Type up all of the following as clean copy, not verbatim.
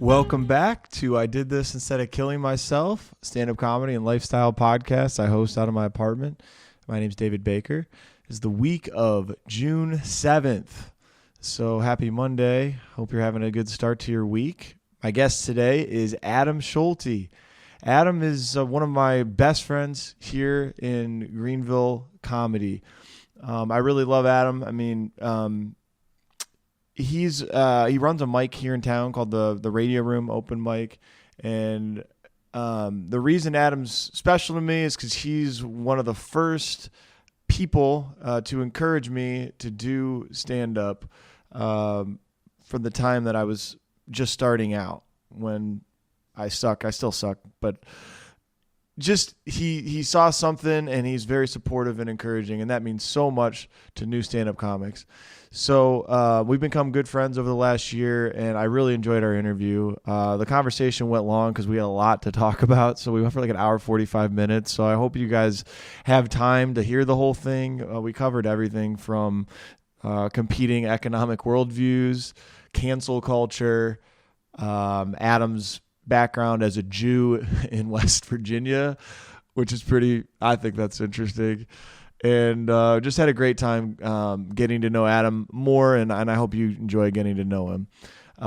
Welcome back to I Did This Instead of Killing Myself, stand-up comedy and lifestyle podcast I host out of my apartment. My name's David Bakker. It's the week of June 7th. So happy Monday. Hope you're having a good start to your week. My guest today is Adam Schulte. Adam is one of my best friends here in Greenville comedy. I really love Adam. I mean, he runs a mic here in town called the Radio Room Open Mic, and the reason Adam's special to me is because he's one of the first people to encourage me to do stand-up from the time that I was just starting out. When I still suck, but just he saw something and he's very supportive and encouraging, and that means so much to new stand-up comics. So we've become good friends over the last year, and I really enjoyed our interview. The conversation went long because we had a lot to talk about, so we went for like an hour, 45 minutes. So I hope you guys have time to hear the whole thing. We covered everything from competing economic worldviews, cancel culture, Adam's background as a Jew in West Virginia, which is I think that's interesting. And just had a great time getting to know Adam more, and I hope you enjoy getting to know him.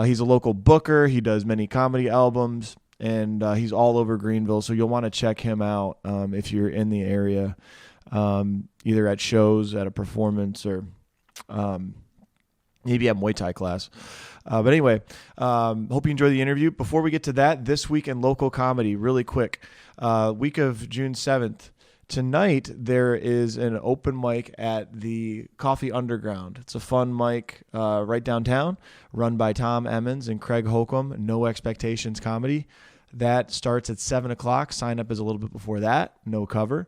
He's a local booker. He does many comedy albums, and he's all over Greenville, so you'll want to check him out if you're in the area, either at shows, at a performance, or maybe at Muay Thai class. But anyway, hope you enjoy the interview. Before we get to that, this week in local comedy, really quick, week of June 7th, tonight there is an open mic at the Coffee Underground. It's a fun mic right downtown, run by Tom Emmons and Craig Holcomb, No Expectations Comedy. That starts at 7 o'clock. Sign up is a little bit before that, no cover.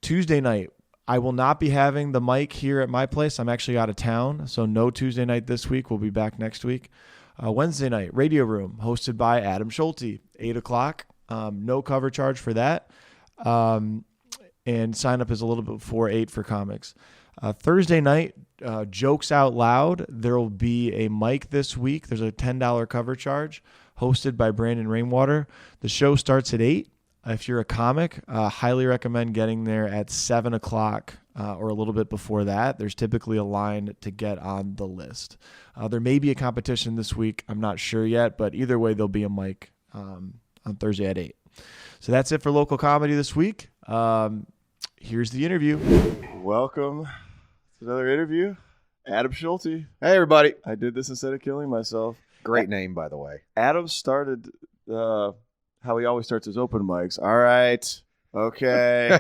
Tuesday night, I will not be having the mic here at my place. I'm actually out of town, so no Tuesday night this week. We'll be back next week. Wednesday night, Radio Room, hosted by Adam Schulte, 8 o'clock. No cover charge for that. And sign up is a little bit before 8 for comics. Thursday night, Jokes Out Loud. There will be a mic this week. There's a $10 cover charge, hosted by Brandon Rainwater. The show starts at 8. If you're a comic, highly recommend getting there at 7 o'clock or a little bit before that. There's typically a line to get on the list. There may be a competition this week. I'm not sure yet, but either way, there'll be a mic on Thursday at 8. So that's it for local comedy this week. Here's the interview. Welcome to another interview. Adam Schulte. Hey, everybody. I did this instead of killing myself. Great name, by the way. Adam started... how he always starts his open mics. All right. Okay.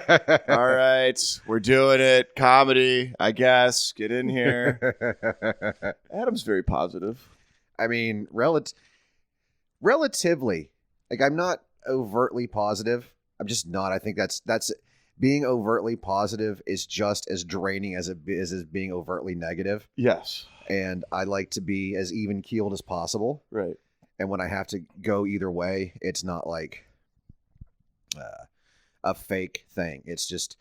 All right. We're doing it. Comedy, I guess. Get in here. Adam's very positive. I mean, relatively. Like, I'm not overtly positive. I'm just not. I think that's being overtly positive is just as draining as it is as being overtly negative. Yes. And I like to be as even keeled as possible. Right. And when I have to go either way, it's not like a fake thing. It's just,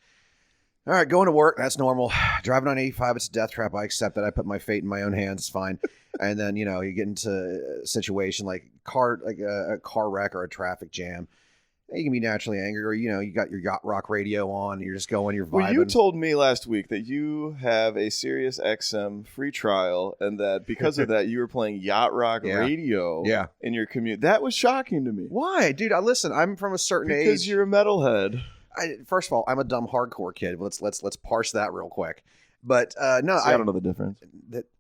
all right, going to work, that's normal. Driving on 85, it's a death trap. I accept that. I put my fate in my own hands. It's fine. And then, you get into a situation like a car wreck or a traffic jam. You can be naturally angry, or, you got your yacht rock radio on, you're just going, you're vibing. Well, you told me last week that you have a Sirius XM free trial, and that because of that, you were playing yacht rock radio in your commute. That was shocking to me. Why? Dude, listen, I'm from a certain age. Because you're a metalhead. First of all, I'm a dumb hardcore kid. Let's parse that real quick. But no, I don't know the difference.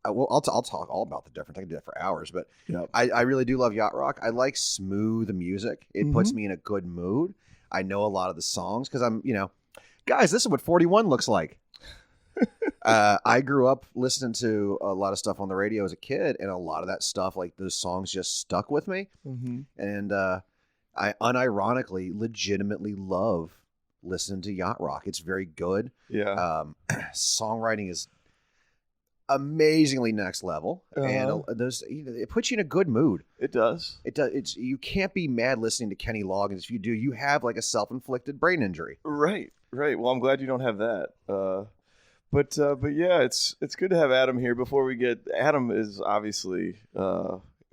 I'll talk all about the difference. I can do that for hours. But yep. I really do love yacht rock. I like smooth music. It puts me in a good mood. I know a lot of the songs because I'm, guys, this is what 41 looks like. I grew up listening to a lot of stuff on the radio as a kid, and a lot of that stuff, like those songs, just stuck with me. Mm-hmm. And I unironically, legitimately love listening to yacht rock. It's very good. Yeah. Songwriting is amazingly next level, and it puts you in a good mood. It does. You can't be mad listening to Kenny Loggins. If you do, you have like a self-inflicted brain injury. Right. Well, I'm glad you don't have that. But yeah, it's good to have Adam here. Before we get Adam is obviously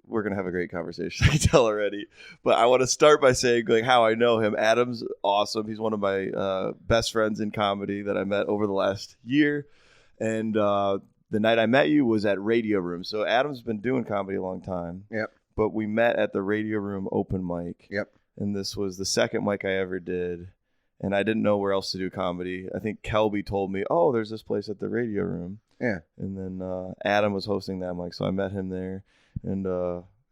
we're gonna have a great conversation. I tell already, but I want to start by saying like how I know him. Adam's awesome. He's one of my best friends in comedy that I met over the last year, and the night I met you was at Radio Room. So Adam's been doing comedy a long time. Yep. But we met at the Radio Room open mic. Yep. And this was the second mic I ever did, and I didn't know where else to do comedy. I think Kelby told me, "Oh, there's this place at the Radio Room." Yeah. And then Adam was hosting that mic, so I met him there. And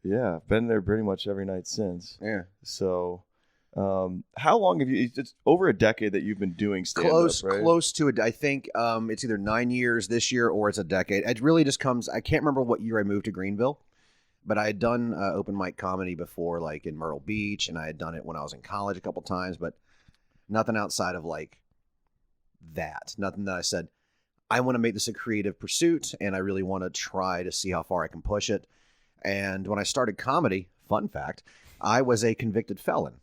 yeah, I've been there pretty much every night since. Yeah. So how long have you, it's over a decade that you've been doing stand-up, right? Close to it. I think it's either 9 years this year or it's a decade. It really just comes, I can't remember what year I moved to Greenville, but I had done open mic comedy before, like in Myrtle Beach, and I had done it when I was in college a couple times, but nothing outside of like that. Nothing that I said, I want to make this a creative pursuit, and I really want to try to see how far I can push it. And when I started comedy, fun fact, I was a convicted felon.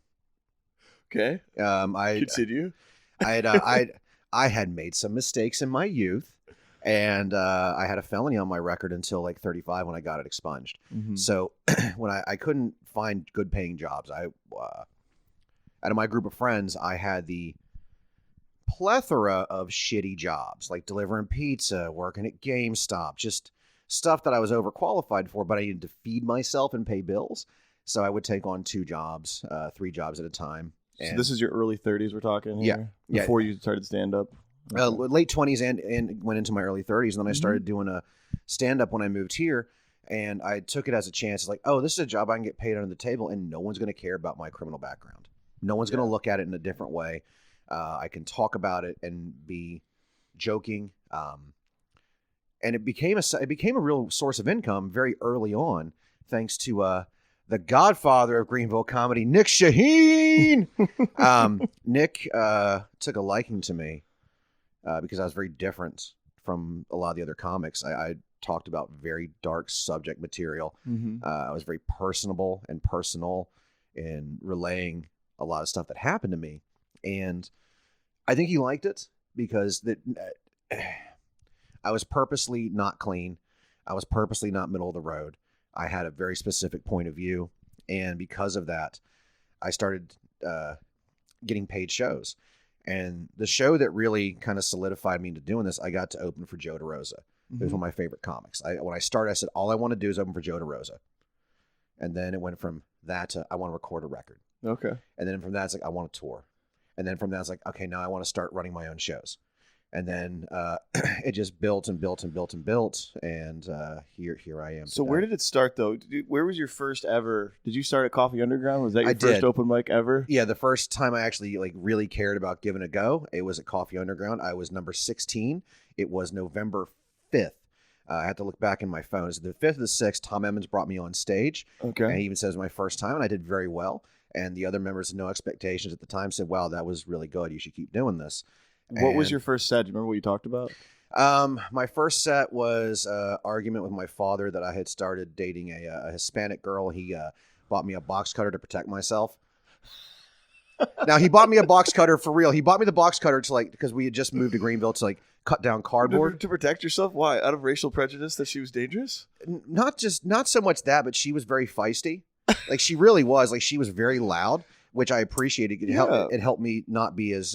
Okay. Continue. I had made some mistakes in my youth, and I had a felony on my record until like 35 when I got it expunged. Mm-hmm. So when I couldn't find good paying jobs, out of my group of friends, I had the plethora of shitty jobs, like delivering pizza, working at GameStop, just stuff that I was overqualified for, but I needed to feed myself and pay bills. So I would take on 2 jobs, 3 jobs at a time. So this is your early 30s we're talking here? Yeah. Before you started stand-up? Okay. Late 20s and went into my early 30s. And then I started doing a stand-up when I moved here. And I took it as a chance, like, oh, this is a job I can get paid under the table, and no one's going to care about my criminal background. No one's going to look at it in a different way. I can talk about it and be joking. And it became a real source of income very early on, thanks to the godfather of Greenville comedy, Nick Shaheen. Nick took a liking to me because I was very different from a lot of the other comics. I talked about very dark subject material. Mm-hmm. I was very personable and personal in relaying a lot of stuff that happened to me. And I think he liked it because I was purposely not clean. I was purposely not middle of the road. I had a very specific point of view. And because of that, I started getting paid shows. And the show that really kind of solidified me into doing this, I got to open for Joe DeRosa. It was one of my favorite comics. When I started, I said, all I want to do is open for Joe DeRosa. And then it went from that to I want to record a record. Okay. And then from that, it's like, I want to tour. And then from that, it's like, okay, now I want to start running my own shows. And then it just built and built and built and built. And here I am. So today. where did it start, though? Where was your first ever? Did you start at Coffee Underground? Was that your I first did. open mic ever? Yeah, the first time I actually like really cared about giving it a go, it was at Coffee Underground. I was number 16. It was November 5th. I had to look back in my phone. So the 5th or the 6th, Tom Emmons brought me on stage. Okay. And he even says it was my first time, and I did very well. And the other members of No Expectations at the time said, wow, that was really good. You should keep doing this. What was your first set? Do you remember what you talked about? My first set was an argument with my father that I had started dating a Hispanic girl. He bought me a box cutter to protect myself. Now, he bought me a box cutter for real. He bought me the box cutter to because we had just moved to Greenville to cut down cardboard. To protect yourself? Why? Out of racial prejudice that she was dangerous? Not so much that, but she was very feisty. Like she really was. Like she was very loud, which I appreciated. It helped me not be as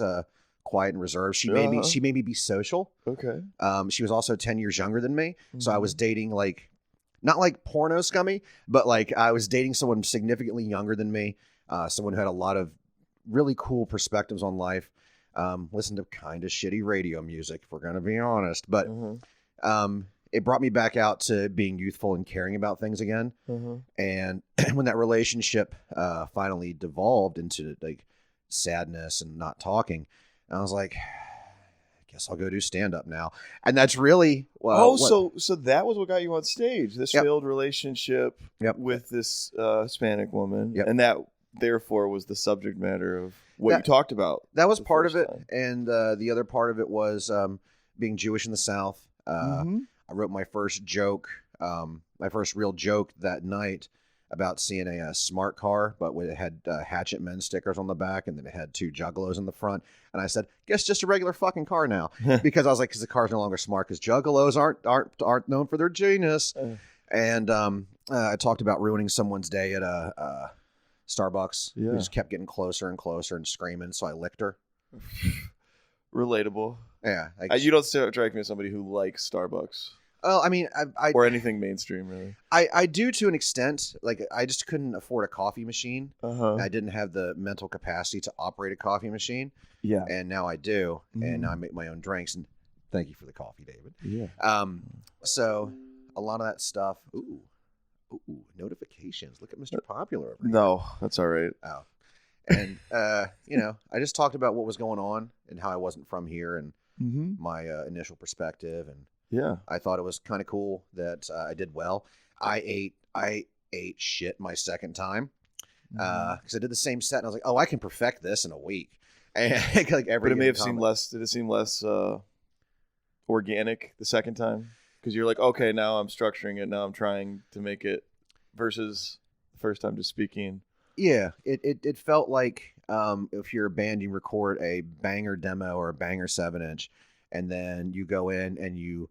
quiet and reserved. She made me be social. Okay. She was also 10 years younger than me. So I was dating not like porno scummy, but I was dating someone significantly younger than me. Someone who had a lot of really cool perspectives on life. Listened to kind of shitty radio music, if we're going to be honest. But it brought me back out to being youthful and caring about things again. And when that relationship finally devolved into sadness and not talking, I was like, I guess I'll go do stand-up now. And that's really so that was what got you on stage, this failed relationship with this Hispanic woman. And that therefore was the subject matter of what you talked about. That was part of it. And the other part of it was being Jewish in the South. I wrote my first joke, my first real joke that night about seeing a smart car, but it had Hatchet Men stickers on the back, and then it had 2 juggalos in the front. And I said, guess just a regular fucking car now. Because I was like, because the car's no longer smart, because juggalos aren't known for their genius. And I talked about ruining someone's day at a Starbucks. Yeah. We just kept getting closer and closer and screaming, so I licked her. Relatable. Yeah. You don't strike me as somebody who likes Starbucks Well, I mean, or anything mainstream, really. I do to an extent. Like, I just couldn't afford a coffee machine. Uh-huh. I didn't have the mental capacity to operate a coffee machine, Yeah. and now I do, and now I make my own drinks. And thank you for the coffee, David. Yeah. So a lot of that stuff. Ooh, notifications. Look at Mr. Popular over here. No, that's all right. Oh, and I just talked about what was going on and how I wasn't from here and my initial perspective, and Yeah. I thought it was kind of cool that I did well. I ate shit my second time because I did the same set and I was like, oh, I can perfect this in a week. And like every. But it may have seemed less. Did it seem less organic the second time? Because you're like, okay, now I'm structuring it. Now I'm trying to make it versus the first time just speaking. Yeah, it felt like if you're a band, you record a banger demo or a banger 7-inch, and then you go in and you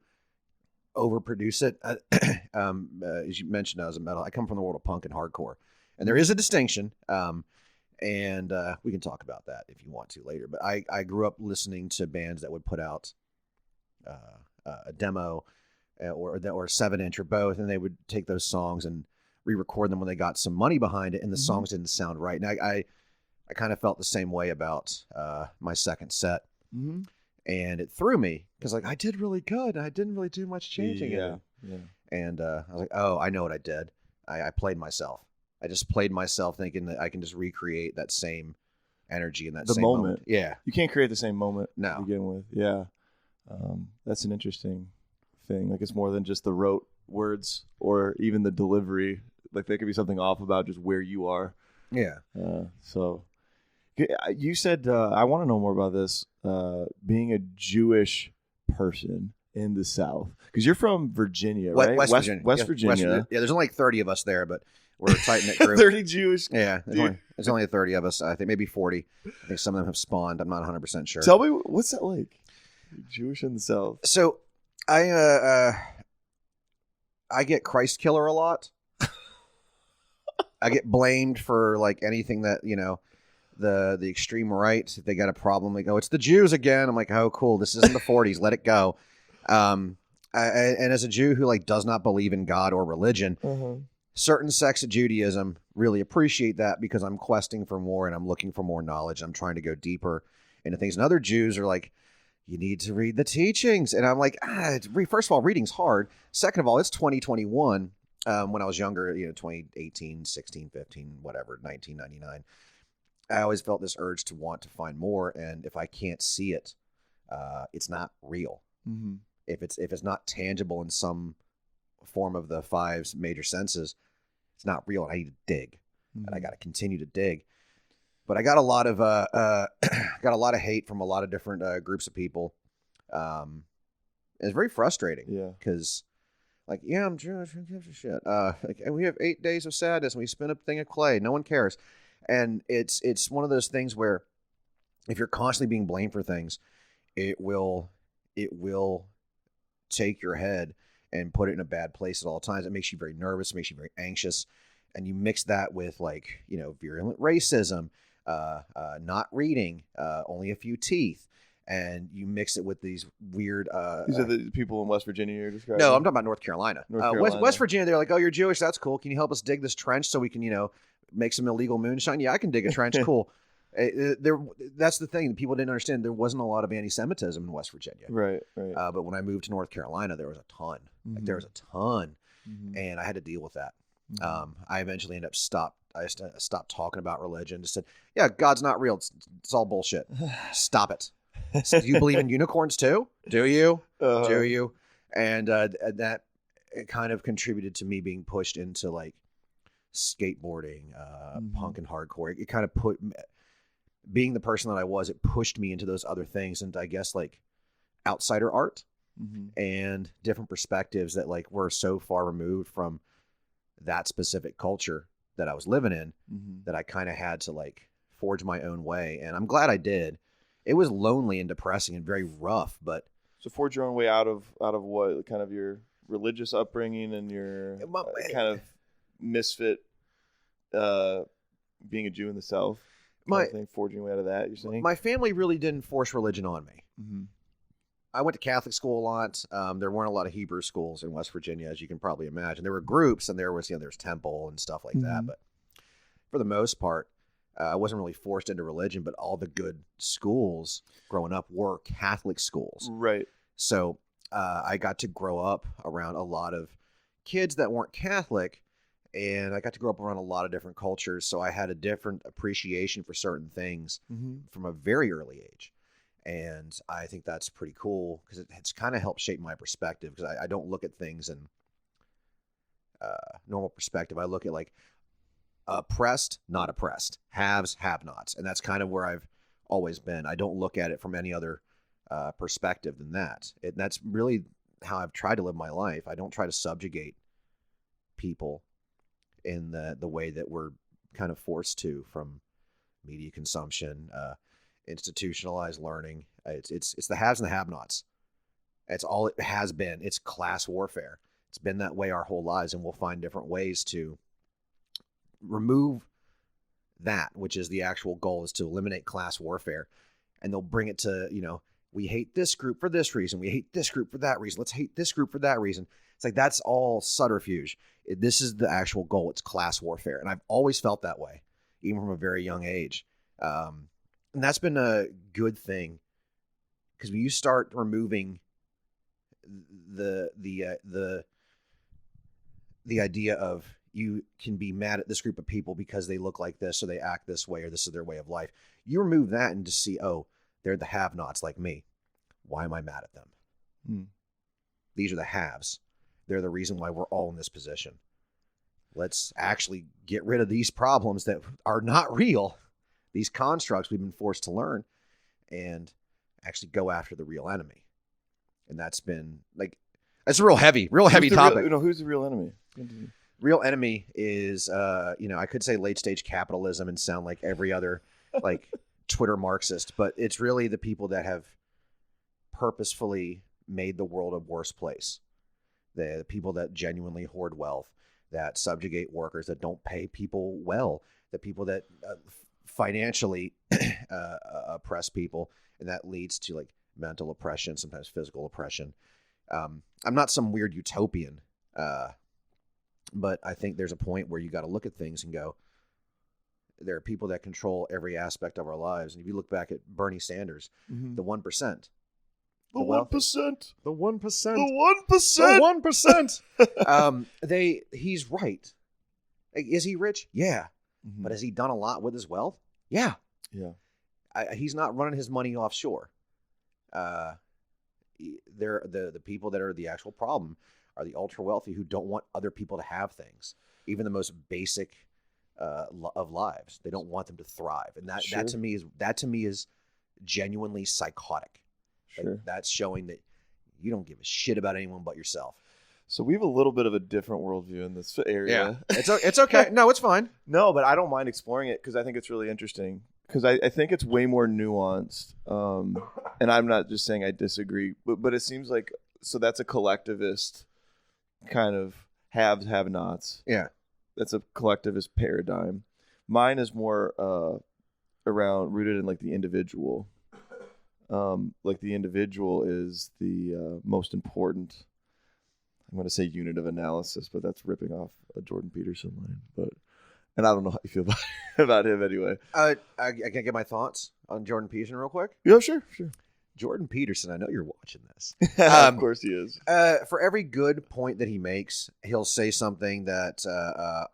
overproduce it. As you mentioned, I was a metal. I come from the world of punk and hardcore, and there is a distinction. And we can talk about that if you want to later. But I grew up listening to bands that would put out a demo or a 7-inch or both, and they would take those songs and re-record them when they got some money behind it, and the songs didn't sound right. And I kind of felt the same way about my second set. Mm-hmm. And it threw me because like I did really good. I didn't really do much changing. Yeah. And I was like, oh, I know what I did. I played myself. I just played myself thinking that I can just recreate that same energy in that The same moment. Yeah. You can't create the same moment No. to begin with. Yeah. That's an interesting thing. Like it's more than just the rote words or even the delivery. Like there could be something off about just where you are. Yeah. So you said, I want to know more about this, being a Jewish person in the South. Because you're from Virginia, right? West Virginia. West Virginia. Yeah, there's only like 30 of us there, but we're a tight-knit group. 30 Jewish. Yeah, there's only 30 of us. I think maybe 40. I think some of them have spawned. I'm not 100% sure. Tell me, what's that like? Jewish in the South. So I get Christ killer a lot. I get blamed for like anything that, the extreme right, if they got a problem, they go, it's the Jews again. I'm like, oh, cool. This isn't the 40s. Let it go. And as a Jew who like does not believe in God or religion, certain sects of Judaism really appreciate that because I'm questing for more and I'm looking for more knowledge. I'm trying to go deeper into things. And other Jews are like, you need to read the teachings. And I'm like, first of all, reading's hard. Second of all, it's 2021. When I was younger, 2018, 16, 15, whatever, 1999, I always felt this urge to want to find more. And if I can't see it, it's not real. Mm-hmm. If it's not tangible in some form of the 5 major senses, it's not real. And I need to dig, and I got to continue to dig. But I got a lot of hate from a lot of different groups of people. It's very frustrating. Yeah, because like, yeah, I'm Jewish. Who gives a shit? And we have 8 days of sadness, and we spin a thing of clay. No one cares. And it's one of those things where if you're constantly being blamed for things, it will take your head and put it in a bad place at all times. It makes you very nervous. It makes you very anxious. And you mix that with like, virulent racism, not reading, only a few teeth. And you mix it with these weird... these are the people in West Virginia you're describing? No, I'm talking about North Carolina. Carolina. West Virginia, they're like, oh, you're Jewish. That's cool. Can you help us dig this trench so we can, make some illegal moonshine? Yeah, I can dig a trench. Cool. That's the thing. People didn't understand. There wasn't a lot of anti-Semitism in West Virginia. Right. But when I moved to North Carolina, there was a ton. Mm-hmm. Like, there was a ton. Mm-hmm. And I had to deal with that. Mm-hmm. I eventually ended up stopped talking about religion. Just said, yeah, God's not real. It's all bullshit. Stop it. Do you believe in unicorns too? Do you? Uh-huh. Do you? And that kind of contributed to me being pushed into like skateboarding, punk and hardcore. It kind of being the person that I was, it pushed me into those other things. And I guess like outsider art and different perspectives that like were so far removed from that specific culture that I was living in that I kind of had to like forge my own way. And I'm glad I did. It was lonely and depressing and very rough, but so forge your own way out of what kind of your religious upbringing and your kind of misfit, being a Jew in the South. Forging away out of that, you're saying? My family really didn't force religion on me. Mm-hmm. I went to Catholic school a lot. There weren't a lot of Hebrew schools in West Virginia, as you can probably imagine. There were groups, and there's temple and stuff like that. But for the most part, I wasn't really forced into religion. But all the good schools growing up were Catholic schools, right? So I got to grow up around a lot of kids that weren't Catholic, and I got to grow up around a lot of different cultures. So I had a different appreciation for certain things from a very early age. And I think that's pretty cool because it's kind of helped shape my perspective, because I don't look at things in normal perspective. I look at like oppressed, not oppressed, haves, have-nots. And that's kind of where I've always been. I don't look at it from any other perspective than that. That's really how I've tried to live my life. I don't try to subjugate people in the way that we're kind of forced to from media consumption, institutionalized learning. It's the haves and the have-nots. It's all it has been. It's class warfare. It's been that way our whole lives, and we'll find different ways to remove that, which is the actual goal, is to eliminate class warfare. And they'll bring it to, we hate this group for this reason. We hate this group for that reason. Let's hate this group for that reason. It's like, that's all subterfuge. This is the actual goal. It's class warfare. And I've always felt that way, even from a very young age. And that's been a good thing, because when you start removing the idea of you can be mad at this group of people because they look like this or they act this way or this is their way of life, you remove that and just see, oh, they're the have-nots like me. Why am I mad at them? These are the haves. They're the reason why we're all in this position. Let's actually get rid of these problems that are not real, these constructs we've been forced to learn, and actually go after the real enemy. And that's been like, it's a real heavy topic. Who's the real enemy? Real enemy is, I could say late stage capitalism and sound like every other like Twitter Marxist, but it's really the people that have purposefully made the world a worse place. The people that genuinely hoard wealth, that subjugate workers, that don't pay people well, the people that financially oppress people, and that leads to like mental oppression, sometimes physical oppression. I'm not some weird utopian, but I think there's a point where you got to look at things and go, there are people that control every aspect of our lives. And if you look back at Bernie Sanders, the 1%. The 1%. The 1%. The 1%. He's right. Is he rich? Yeah. But has he done a lot with his wealth? Yeah. Yeah. He's not running his money offshore. They're the people that are the actual problem are the ultra wealthy who don't want other people to have things, even the most basic of lives. They don't want them to thrive, and that to me is genuinely psychotic. Sure. Like, that's showing that you don't give a shit about anyone but yourself. So we have a little bit of a different worldview in this area. Yeah, it's okay. No, it's fine. No, but I don't mind exploring it because I think it's really interesting. Because I think it's way more nuanced. And I'm not just saying I disagree, but it seems like, so that's a collectivist kind of haves, have-nots. Yeah. That's a collectivist paradigm. Mine is more around rooted in like the individual. Like the individual is the most important, I'm going to say unit of analysis, but that's ripping off a Jordan Peterson line. And I don't know how you feel about him anyway. I can get my thoughts on Jordan Peterson real quick. Yeah, sure. Jordan Peterson, I know you're watching this. Of course he is. For every good point that he makes, he'll say something that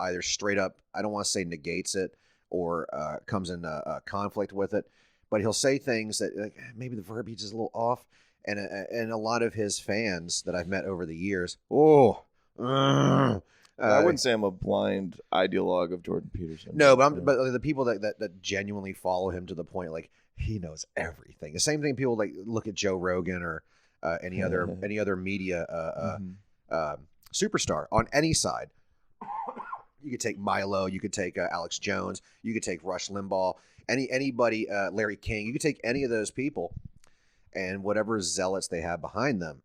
either straight up, I don't want to say negates it, or comes in conflict with it. But he'll say things that maybe the verbiage is a little off. And a lot of his fans that I've met over the years, I wouldn't say I'm a blind ideologue of Jordan Peterson. No, but the people that genuinely follow him to the point like he knows everything. The same thing people like look at Joe Rogan or any other media superstar on any side. You could take Milo, you could take Alex Jones, you could take Rush Limbaugh, anybody, Larry King. You could take any of those people, and whatever zealots they have behind them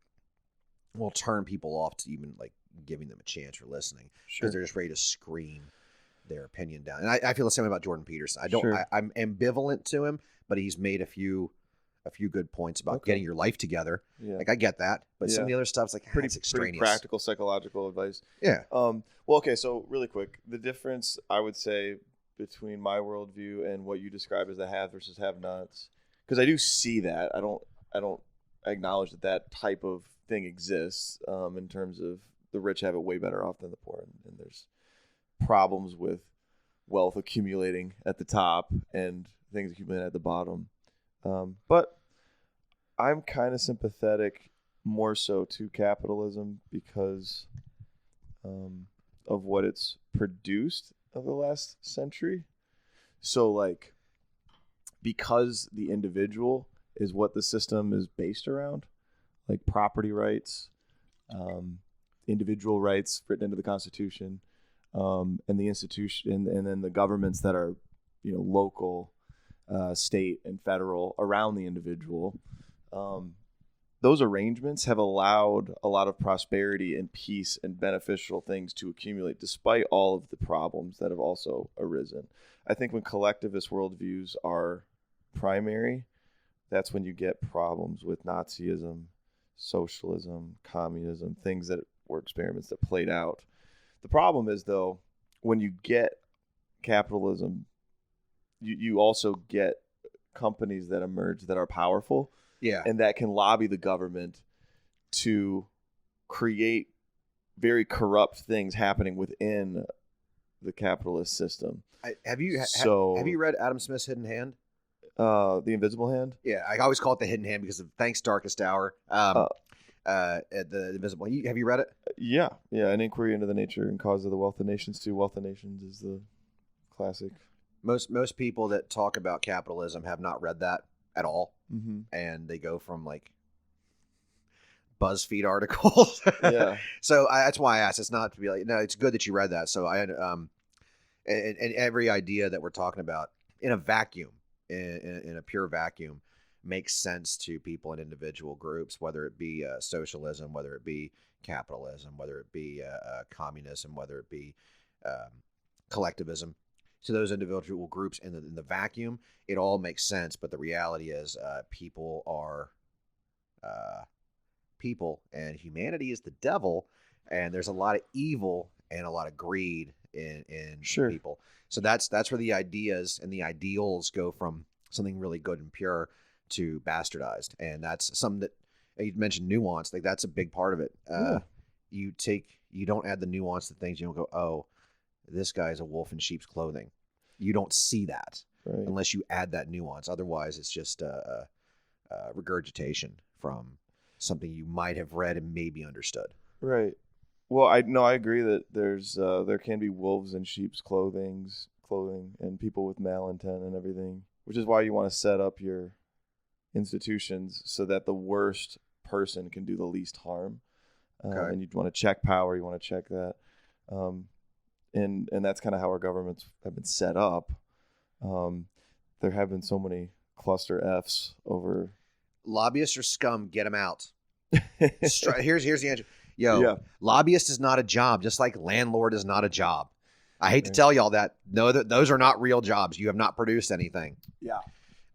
will turn people off to even like giving them a chance or listening because Sure. they're just ready to scream their opinion down. And I feel the same way about Jordan Peterson. I don't. Sure. I'm ambivalent to him, but he's made a few good points about Okay. getting your life together. Yeah. Like I get that, but some of the other stuff's like Pretty it's extraneous. practical psychological advice. Yeah. Well, okay. So really quick, the difference I would say between my worldview and what you describe as the have versus have-nots, because I do see that. I don't acknowledge that type of thing exists in terms of the rich have it way better off than the poor, and there's problems with wealth accumulating at the top and things accumulating at the bottom. But I'm kind of sympathetic more so to capitalism because of what it's produced over the last century. So like, because the individual is what the system is based around, like property rights, individual rights written into the Constitution, and the institution, and then the governments that are, local, state, and federal around the individual. Those arrangements have allowed a lot of prosperity and peace and beneficial things to accumulate, despite all of the problems that have also arisen. I think when collectivist worldviews are primary, that's when you get problems with Nazism, socialism, communism, things that were experiments that played out. The problem is, though, when you get capitalism, you also get companies that emerge that are powerful. Yeah. And that can lobby the government to create very corrupt things happening within the capitalist system. Have you read Adam Smith's Hidden Hand? The Invisible Hand? Yeah, I always call it the Hidden Hand because of Thanks Darkest Hour. The Invisible. Have you read it? Yeah. An inquiry into the nature and cause of the wealth of nations to Wealth of Nations is the classic. Most people that talk about capitalism have not read that at all. Mm-hmm. And they go from like BuzzFeed articles. Yeah. So that's why I asked. It's not to be like, no, it's good that you read that. So and every idea that we're talking about in a vacuum, in a pure vacuum, makes sense to people in individual groups, whether it be socialism, whether it be capitalism, whether it be communism, whether it be collectivism. To those individual groups in the vacuum, it all makes sense. But the reality is people are people, and humanity is the devil, and there's a lot of evil and a lot of greed in Sure. people. So that's where the ideas and the ideals go from something really good and pure to bastardized. And that's something that you mentioned, nuance. Like that's a big part of it. Yeah. You don't add the nuance to things. You don't go, oh, this guy's a wolf in sheep's clothing. You don't see that Right. unless you add that nuance. Otherwise, it's just regurgitation from something you might have read and maybe understood. Right. Well, I agree that there can be wolves in sheep's clothing and people with malintent and everything, which is why you want to set up your institutions so that the worst person can do the least harm. Okay. And you want to check power. You want to check that. And that's kind of how our governments have been set up. There have been so many cluster Fs over. Lobbyists are scum. Get them out. Here's the answer. Yo, Yeah. lobbyist is not a job, just like landlord is not a job. I hate to tell y'all that. No, those are not real jobs. You have not produced anything. Yeah.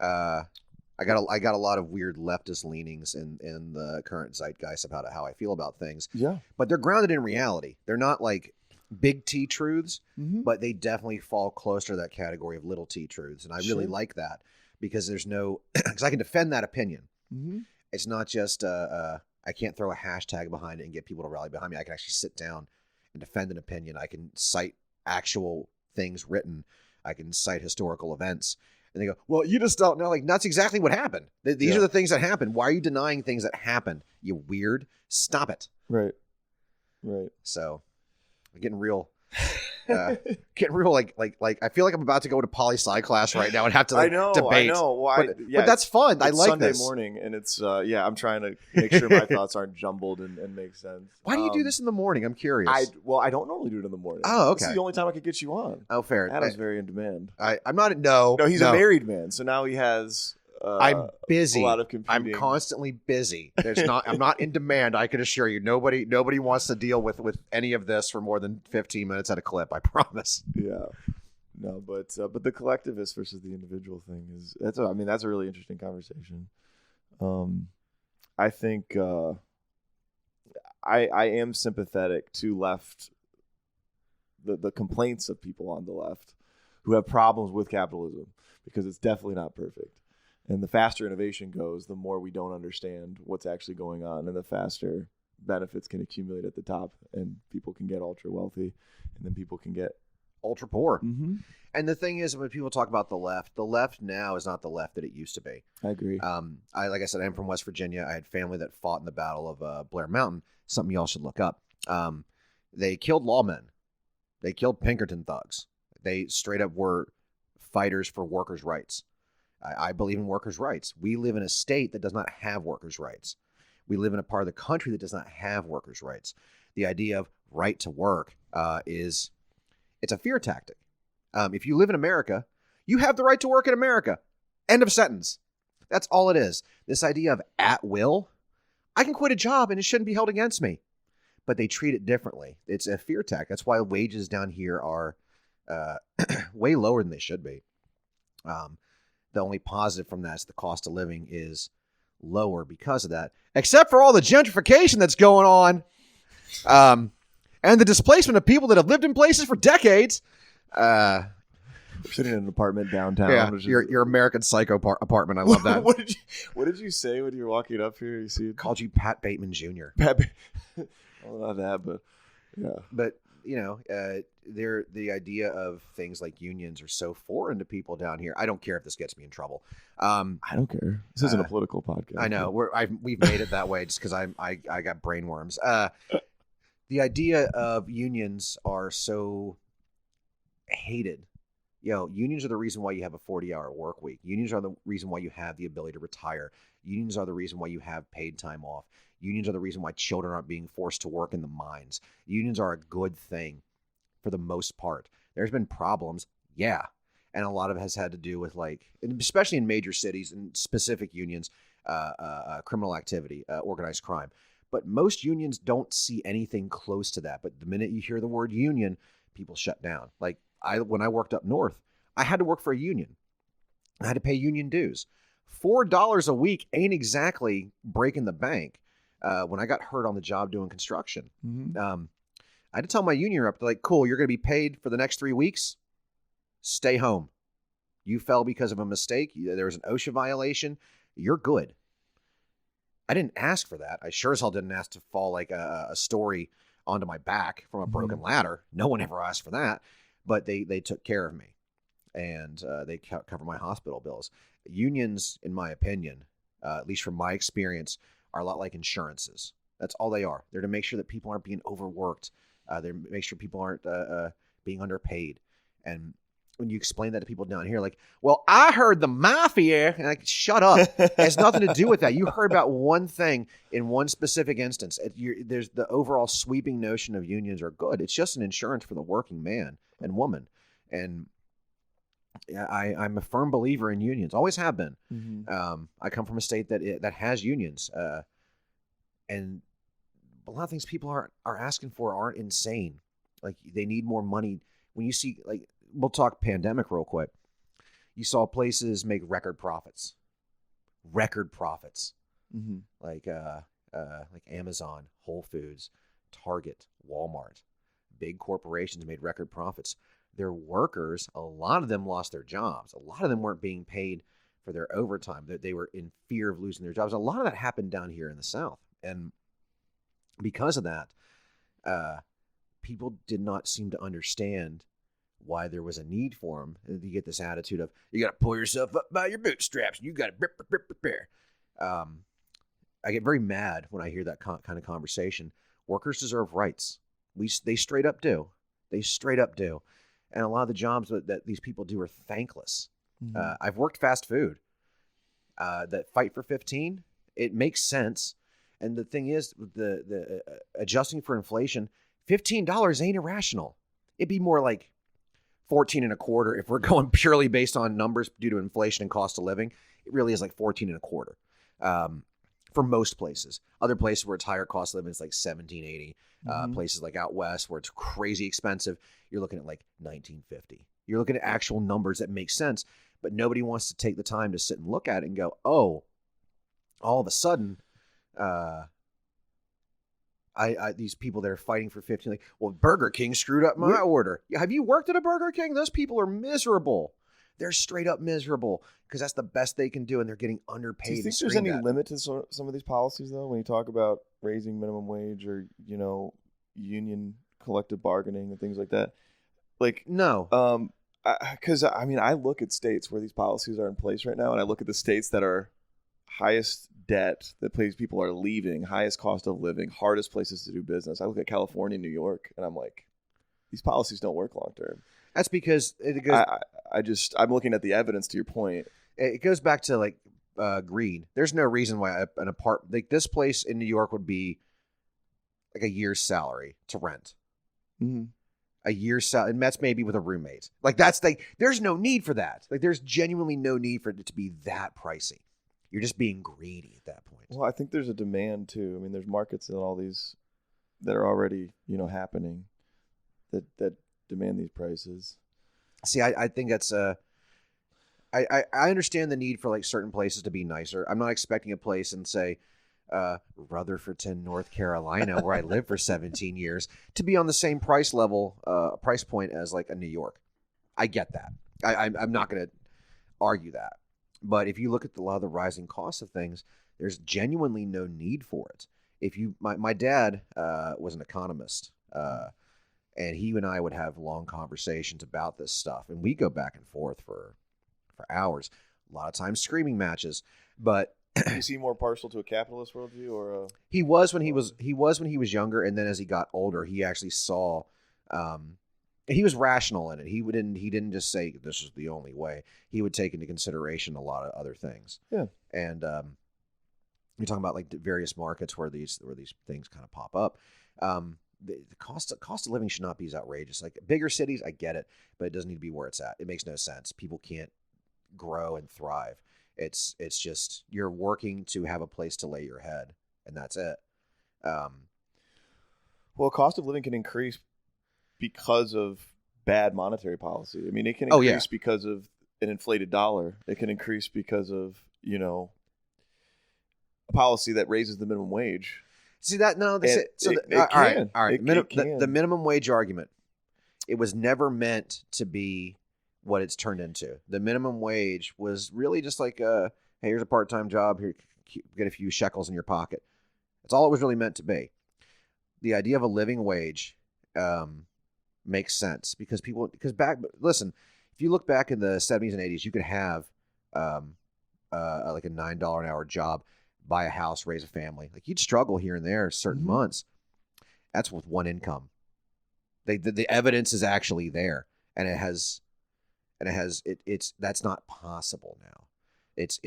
I got a lot of weird leftist leanings in the current zeitgeist about how I feel about things. Yeah. But they're grounded in reality. They're not like big T truths, Mm-hmm. but they definitely fall closer to that category of little T truths. And I really Sure. like that because there's no, because I can defend that opinion. Mm-hmm. It's not just, I can't throw a hashtag behind it and get people to rally behind me. I can actually sit down and defend an opinion. I can cite actual things written. I can cite historical events. And they go, well, you just don't know. Like, that's exactly what happened. These are the things that happened. Why are you denying things that happened? You weird. Stop it. Right. So, I'm getting real. Like I feel like I'm about to go to poli-sci class right now and have to debate. I know. Well, but that's fun. I It's like Sunday this. morning, and it's I'm trying to make sure my thoughts aren't jumbled and make sense. Why do you do this in the morning? I'm curious. I don't normally do it in the morning. Oh, okay. This is the only time I could get you on. Oh, fair. Adam's very in demand. I'm not. No, No, he's a married man, so now he has I'm busy. A lot of I'm competing. constantly busy. I'm not in demand. I can assure you, nobody wants to deal with any of this for more than 15 minutes at a clip. I promise. Yeah. No, but the collectivist versus the individual thing that's a really interesting conversation. I think I am sympathetic to the complaints of people on the left who have problems with capitalism, because it's definitely not perfect. And the faster innovation goes, the more we don't understand what's actually going on, and the faster benefits can accumulate at the top, and people can get ultra wealthy, and then people can get ultra poor. Mm-hmm. And the thing is, when people talk about the left now is not the left that it used to be. I agree. Like I said, I'm from West Virginia. I had family that fought in the Battle of Blair Mountain. Something y'all should look up. They killed lawmen. They killed Pinkerton thugs. They straight up were fighters for workers' rights. I believe in workers' rights. We live in a state that does not have workers' rights. We live in a part of the country that does not have workers' rights. The idea of right to work it's a fear tactic. If you live in America, you have the right to work in America. End of sentence. That's all it is. This idea of at will, I can quit a job and it shouldn't be held against me. But they treat it differently. It's a fear tactic. That's why wages down here are way lower than they should be. The only positive from that is the cost of living is lower because of that, except for all the gentrification that's going on, and the displacement of people that have lived in places for decades. We're sitting in an apartment downtown. Yeah, your American Psycho apartment. I love that. What did you say when you were walking up here? You see, called you Pat Bateman Jr. Well, not that, but yeah. But the idea of things like unions are so foreign to people down here. I don't care if this gets me in trouble. I don't care. This isn't a political podcast. I know we've made it that way just because I got brain worms. The idea of unions are so hated. Unions are the reason why you have a 40-hour work week. Unions are the reason why you have the ability to retire. Unions are the reason why you have paid time off. Unions are the reason why children aren't being forced to work in the mines. Unions are a good thing for the most part. There's been problems, yeah. And a lot of it has had to do with, especially in major cities and specific unions, criminal activity, organized crime. But most unions don't see anything close to that. But the minute you hear the word union, people shut down. When I worked up north, I had to work for a union. I had to pay union dues. $4 a week ain't exactly breaking the bank. When I got hurt on the job doing construction, I had to tell my union rep, cool, you're going to be paid for the next 3 weeks. Stay home. You fell because of a mistake. There was an OSHA violation. You're good. I didn't ask for that. I sure as hell didn't ask to fall like a story onto my back from a broken ladder. No one ever asked for that. But they took care of me, and they covered my hospital bills. Unions, in my opinion, at least from my experience, are a lot like insurances. That's all they are. They're to make sure that people aren't being overworked. They're to make sure people aren't being underpaid. And when you explain that to people down here, well, I heard the mafia, and shut up. It has nothing to do with that. You heard about one thing in one specific instance. There's the overall sweeping notion of unions are good. It's just an insurance for the working man and woman. And I'm a firm believer in unions. Always have been. Mm-hmm. I come from a state that has unions, and a lot of things people are asking for aren't insane. They need more money. When you see, we'll talk pandemic real quick. You saw places make record profits. Mm-hmm. Like Amazon, Whole Foods, Target, Walmart. Big corporations made record profits. Their workers, a lot of them lost their jobs. A lot of them weren't being paid for their overtime. They were in fear of losing their jobs. A lot of that happened down here in the South. And because of that, people did not seem to understand why there was a need for them. And you get this attitude of, you got to pull yourself up by your bootstraps. And you got to prepare. I get very mad when I hear that kind of conversation. Workers deserve rights. They straight up do. They straight up do. And a lot of the jobs that these people do are thankless. Mm-hmm. I've worked fast food. That fight for 15, it makes sense. And the thing is, the adjusting for inflation, $15 ain't irrational. It'd be more like 14 and a quarter if we're going purely based on numbers due to inflation and cost of living. it really is like 14 and a quarter. For most places. Other places where it's higher cost of living, it's like 1780. Places like out west where it's crazy expensive, you're looking at like 1950. You're looking at actual numbers that make sense, but nobody wants to take the time to sit and look at it and go, oh, all of a sudden, these people that are fighting for 15, like, well, Burger King screwed up my order. Have you worked at a Burger King? Those people are miserable. They're straight up miserable because that's the best they can do, and they're getting underpaid. Do you think there's any limit to some of these policies, though, when you talk about raising minimum wage or, union collective bargaining and things like that? Like, no. Because, I look at states where these policies are in place right now, and I look at the states that are highest debt, that people are leaving, highest cost of living, hardest places to do business. I look at California, New York, and I'm like, these policies don't work long term. That's because it goes. I'm looking at the evidence to your point. It goes back to like greed. There's no reason why an apartment like this place in New York would be like a year's salary to rent. Mm-hmm. A year's salary, and that's maybe with a roommate. Like that's like there's no need for that. Like there's genuinely no need for it to be that pricey. You're just being greedy at that point. Well, I think there's a demand too. There's markets in all these that are already happening that demand these prices. See, I think that's I understand the need for like certain places to be nicer. I'm not expecting a place in say Rutherfordton, North Carolina, where I lived for 17 years, to be on the same price point as like a New York. I get that. I'm not going to argue that. But if you look at a lot of the rising costs of things, there's genuinely no need for it. My dad was an economist. And he and I would have long conversations about this stuff. And we go back and forth for hours, a lot of times screaming matches. But you seem more partial to a capitalist worldview or he was when he was younger. And then as he got older, he actually saw, he was rational in it. He didn't just say this is the only way. He would take into consideration a lot of other things. Yeah. And you're talking about like various markets where these things kind of pop up. The cost of living should not be as outrageous. Like bigger cities, I get it, but it doesn't need to be where it's at. It makes no sense. People can't grow and thrive. It's just you're working to have a place to lay your head, and that's it. Well, cost of living can increase because of bad monetary policy. It can increase because of an inflated dollar. It can increase because of a policy that raises the minimum wage. See that? No, all right. The minimum wage argument. It was never meant to be what it's turned into. The minimum wage was really just like, hey, here's a part-time job. Here, get a few shekels in your pocket. That's all it was really meant to be. The idea of a living wage makes sense because listen, if you look back in the 70s and 80s, you could have like a $9 an hour job, buy a house, raise a family. Like you'd struggle here and there certain months. That's with one income. The evidence is actually there, and that's not possible now. It's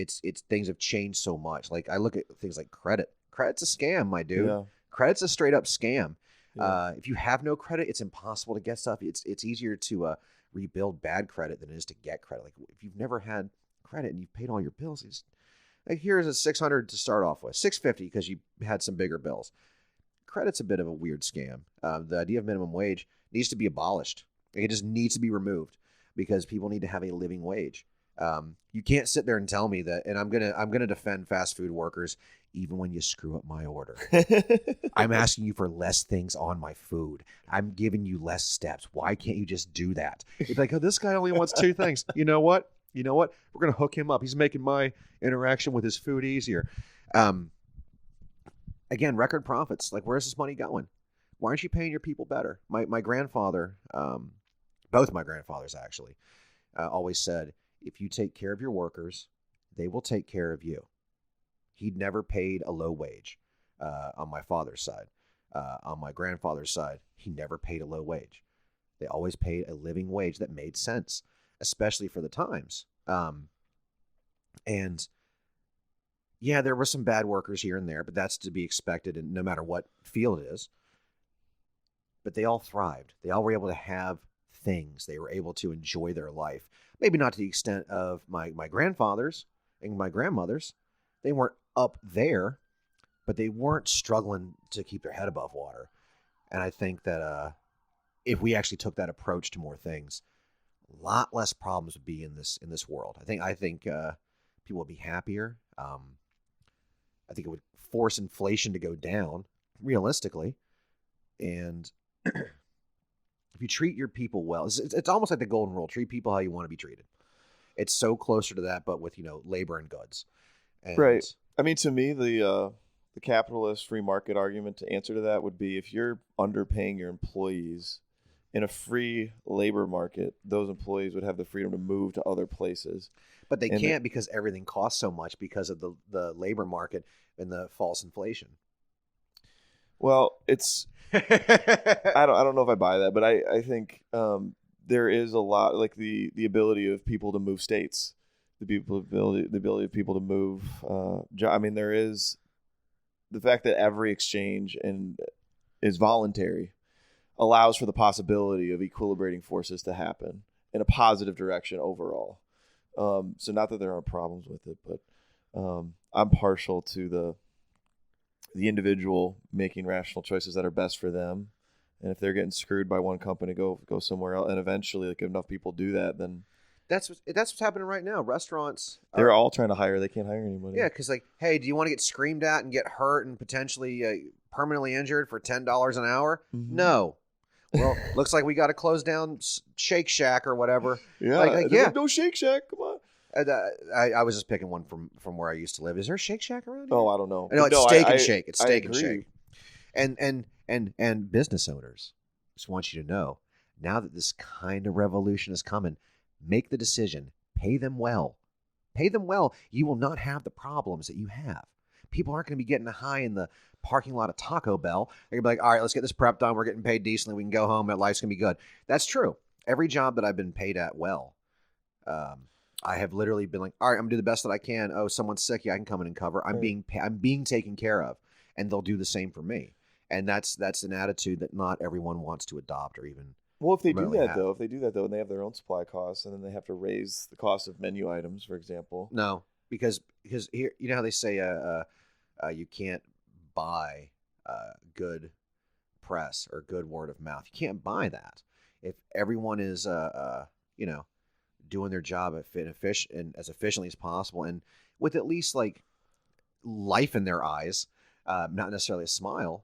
things have changed so much. Like I look at things like credit. Credit's a scam, my dude. Yeah. Credit's a straight up scam. Yeah. If you have no credit, it's impossible to get stuff. It's easier to rebuild bad credit than it is to get credit. Like if you've never had credit and you've paid all your bills, like here's a $600 to start off with, $650 because you had some bigger bills. Credit's a bit of a weird scam. The idea of minimum wage needs to be abolished. It just needs to be removed because people need to have a living wage. You can't sit there and tell me that, and I'm gonna defend fast food workers even when you screw up my order. I'm asking you for less things on my food. I'm giving you less steps. Why can't you just do that? It's like, oh, this guy only wants 2 things. You know what? We're going to hook him up. He's making my interaction with his food easier. Again, record profits. Like, where's this money going? Why aren't you paying your people better? My grandfather, both my grandfathers actually, always said, if you take care of your workers, they will take care of you. He'd never paid a low wage on my father's side. On my grandfather's side, he never paid a low wage. They always paid a living wage that made sense, especially for the times. And yeah, there were some bad workers here and there, but that's to be expected, and no matter what field it is. But they all thrived. They all were able to have things. They were able to enjoy their life. Maybe not to the extent of my grandfathers, and my grandmothers, they weren't up there, but they weren't struggling to keep their head above water. And I think that if we actually took that approach to more things, a lot less problems would be in this world. I think people would be happier. I think it would force inflation to go down realistically, and if you treat your people well, it's almost like the golden rule: treat people how you want to be treated. It's so closer to that, but with labor and goods. And right. I mean, to me, the capitalist free market argument to answer to that would be if you're underpaying your employees in a free labor market, those employees would have the freedom to move to other places. But they can't because everything costs so much because of the labor market and the false inflation. Well, it's I don't know if I buy that, but I think there is a lot like the ability of people to move states, the ability of people to move. I mean, there is the fact that every exchange is voluntary allows for the possibility of equilibrating forces to happen in a positive direction overall. So not that there aren't problems with it, but I'm partial to the individual making rational choices that are best for them. And if they're getting screwed by one company, go somewhere else. And eventually, like if enough people do that, then that's what's happening right now. Restaurants, they're all trying to hire. They can't hire anybody. Yeah, because like, hey, do you want to get screamed at and get hurt and potentially permanently injured for $10 an hour? Mm-hmm. No. Well, looks like we got to close down Shake Shack or whatever. Yeah, yeah. No Shake Shack. Come on. I was just picking one from where I used to live. Is there a Shake Shack around here? Oh, I don't know. No, it's Steak and Shake. It's Steak and Shake. And business owners, just want you to know, now that this kind of revolution is coming, make the decision. Pay them well. Pay them well. You will not have the problems that you have. People aren't going to be getting high in the parking lot of Taco Bell. They're going to be like, all right, let's get this prep done. We're getting paid decently. We can go home. Life's going to be good. That's true. Every job that I've been paid at well, I have literally been like, all right, I'm going to do the best that I can. Oh, someone's sick. Yeah, I can come in and cover. I'm being taken care of. And they'll do the same for me. And that's an attitude that not everyone wants to adopt or even. Well, if they do that though, and they have their own supply costs, and then they have to raise the cost of menu items, for example. No, because here, you know how they say you can't buy good press or good word of mouth. You can't buy that. If everyone is doing their job as efficiently as possible, and with at least like life in their eyes, not necessarily a smile.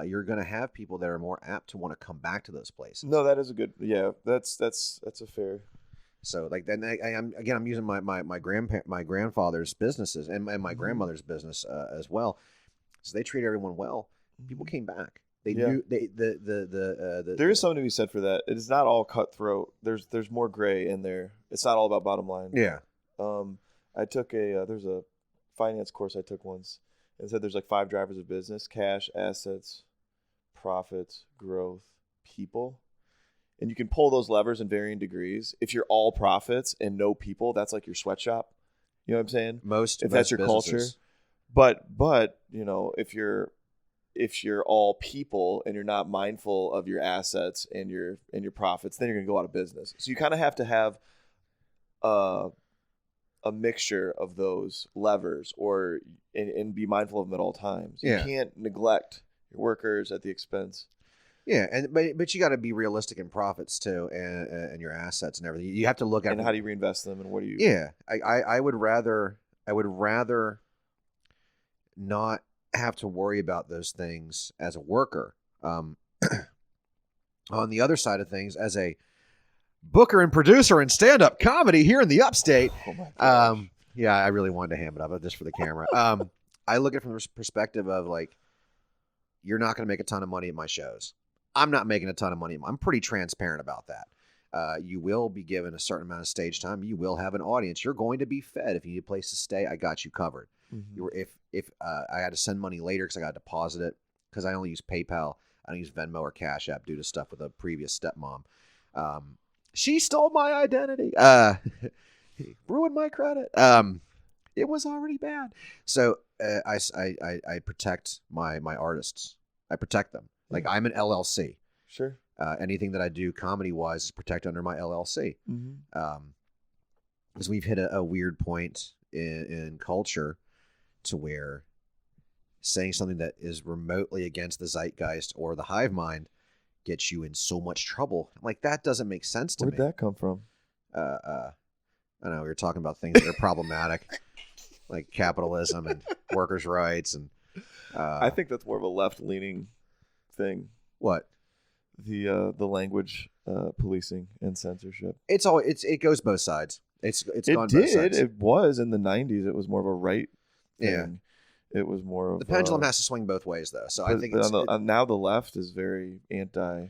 You're going to have people that are more apt to want to come back to those places. No, that is a good. Yeah, that's a fair. So like then I'm using my grandfather's businesses and my grandmother's business as well. So they treat everyone well. People came back. They knew there is something to be said for that. It is not all cutthroat. There's more gray in there. It's not all about bottom line. Yeah. I took there's a finance course I took once. It said there's like 5 drivers of business: cash, assets, profits, growth, people. And you can pull those levers in varying degrees. If you're all profits and no people, that's like your sweatshop. You know what I'm saying? If that's your businesses. culture. But if you're all people and you're not mindful of your assets and your profits, then you're going to go out of business. So you kind of have to have a mixture of those levers and be mindful of them at all times. Yeah. You can't neglect your workers at the expense. Yeah, but you got to be realistic in profits too, and your assets and everything. You have to look at how do you reinvest them, and what do you? Yeah, I would rather not have to worry about those things as a worker. On the other side of things, as a booker and producer in stand-up comedy here in the upstate. Oh my gosh. Yeah, I really wanted to ham it up just for the camera. I look at it from the perspective of like, you're not going to make a ton of money at my shows. I'm not making a ton of money. I'm pretty transparent about that. You will be given a certain amount of stage time. You will have an audience. You're going to be fed. If you need a place to stay, I got you covered. Mm-hmm. If I had to send money later because I got to deposit it, because I only use PayPal, I don't use Venmo or Cash App due to stuff with a previous stepmom. She stole my identity. Ruined my credit. It was already bad. So I protect my artists. I protect them. Like I'm an LLC. Sure. Anything that I do comedy wise is protected under my LLC. Mm-hmm. Because we've hit a weird point in culture to where saying something that is remotely against the zeitgeist or the hive mind gets you in so much trouble. I'm like, that doesn't make sense to Where'd me. that come from? I don't know. We were talking about things that are problematic, like capitalism and workers' rights, and I think that's more of a left-leaning thing. what The language policing and censorship. it goes both sides. It's It gone both did. sides. It was in the 90s. It was more of a right thing. Yeah. It was more of The pendulum has to swing both ways, though. So I think now the left is very anti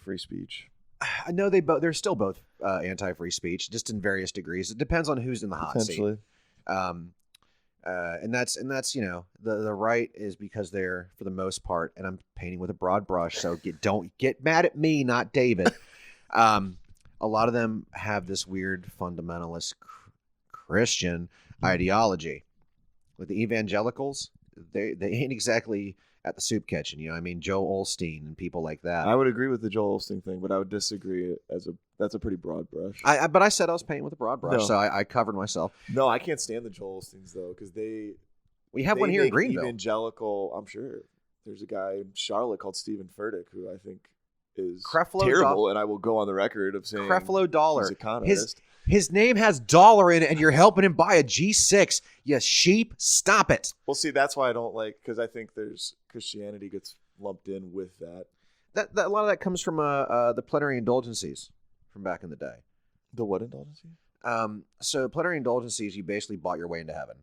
free speech. I know they're still both anti-free speech, just in various degrees. It depends on who's in the hot seat. Potentially. And that's the right is because they're, for the most part, and I'm painting with a broad brush, so don't get mad at me, not David. A lot of them have this weird fundamentalist Christian ideology. With the evangelicals, they ain't exactly at the soup kitchen, you know what I mean? Joe Olstein and people like that. I would agree with the Joel Osteen thing, but I would disagree that's a pretty broad brush. But I said I was painting with a broad brush, No. so I covered myself. No, I can't stand the Joel Osteens though, because We have one here in Greenville. Evangelical, I'm sure. There's a guy in Charlotte called Stephen Furtick who I think is Creflo terrible, and I will go on the record of saying Creflo Dollar. he's a con artist. His name has dollar in it, and you're helping him buy a G6. You sheep, stop it. Well, see, that's why I don't like, because I think there's Christianity gets lumped in with that. That a lot of that comes from the plenary indulgencies from back in the day. The what indulgency? So plenary indulgencies, you basically bought your way into heaven.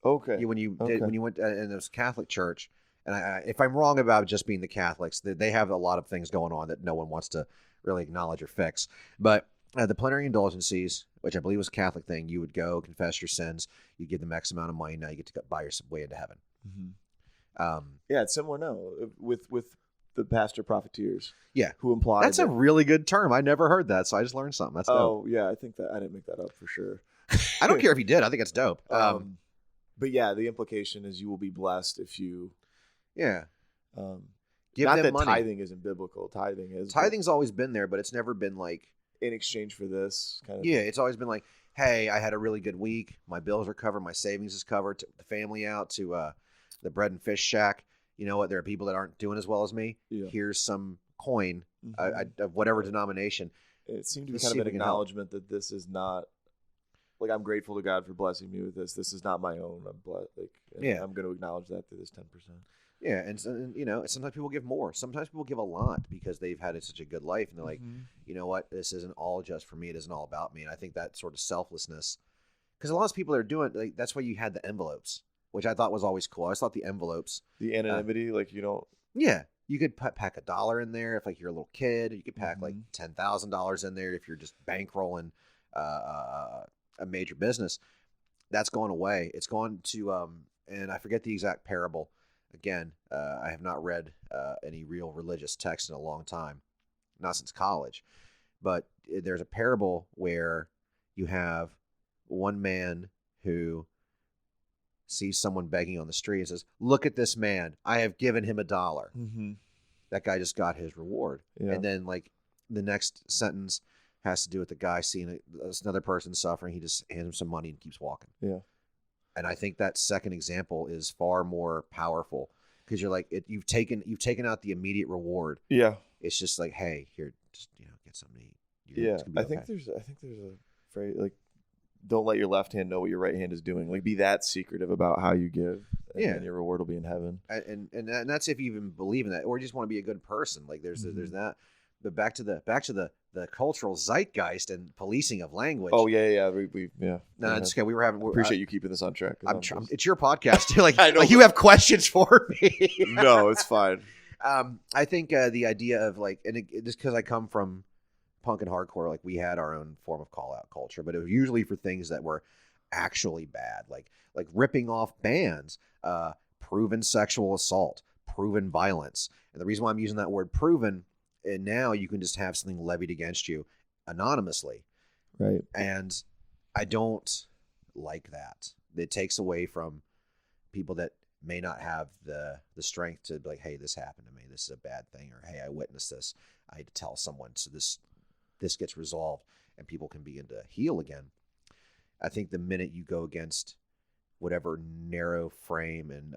Okay. When you went in this Catholic church, and if I'm wrong about just being the Catholics, they have a lot of things going on that no one wants to really acknowledge or fix. But the plenary indulgencies, which I believe was a Catholic thing, you would go confess your sins, you give them X amount of money, now you get to buy your way into heaven. Mm-hmm. Yeah, it's similar now with the pastor profiteers. Yeah, who imply that's a really good term. I never heard that, so I just learned something. That's dope. Oh yeah, I think that I didn't make that up for sure. I don't care if you did. I think it's dope. But yeah, the implication is you will be blessed if you. Yeah. Give not them that money. tithing isn't biblical. Tithing is. Tithing's always been there, but it's never been like in exchange for this kind of. Yeah, it's always been like, hey, I had a really good week. My bills are covered. My savings is covered. Took the family out to the bread and fish shack. You know what? There are people that aren't doing as well as me. Yeah. Here's some coin of whatever denomination. It seemed to be kind of an acknowledgement that this is not. Like, I'm grateful to God for blessing me with this. This is not my own. I'm blessed. I'm going to acknowledge that through this 10%. Yeah, and sometimes people give more. Sometimes people give a lot because they've had such a good life, and they're like, you know what, this isn't all just for me. It isn't all about me. And I think that sort of selflessness, because a lot of people are doing. That's why you had the envelopes, which I thought was always cool. I always thought the envelopes, the anonymity, you don't. Yeah, you could pack $1 in there if you're a little kid. You could pack like $10,000 in there if you're just bankrolling a major business. That's gone away. It's gone to and I forget the exact parable. Again, I have not read any real religious text in a long time, not since college. But there's a parable where you have one man who sees someone begging on the street and says, "Look at this man. I have given him $1." Mm-hmm. That guy just got his reward. Yeah. And then the next sentence has to do with the guy seeing another person suffering. He just hands him some money and keeps walking. Yeah. And I think that second example is far more powerful because you're like, you've taken out the immediate reward. Yeah. It's just like, hey, here, just get something to eat. Yeah. I think there's a phrase don't let your left hand know what your right hand is doing. Be that secretive about how you give. And your reward will be in heaven. And that's if you even believe in that, or you just want to be a good person. There's that. But back to the cultural zeitgeist and policing of language. Oh yeah. We No, it's okay. We appreciate you keeping this on track. It's your podcast too. I know, you have questions for me. No, it's fine. I think the idea of just because I come from punk and hardcore, we had our own form of call out culture, but it was usually for things that were actually bad, like ripping off bands, proven sexual assault, proven violence. And the reason why I'm using that word proven. And now you can just have something levied against you anonymously. Right. And I don't like that. It takes away from people that may not have the strength to be like, hey, this happened to me. This is a bad thing. Or, hey, I witnessed this. I had to tell someone. So this gets resolved and people can begin to heal again. I think the minute you go against whatever narrow frame and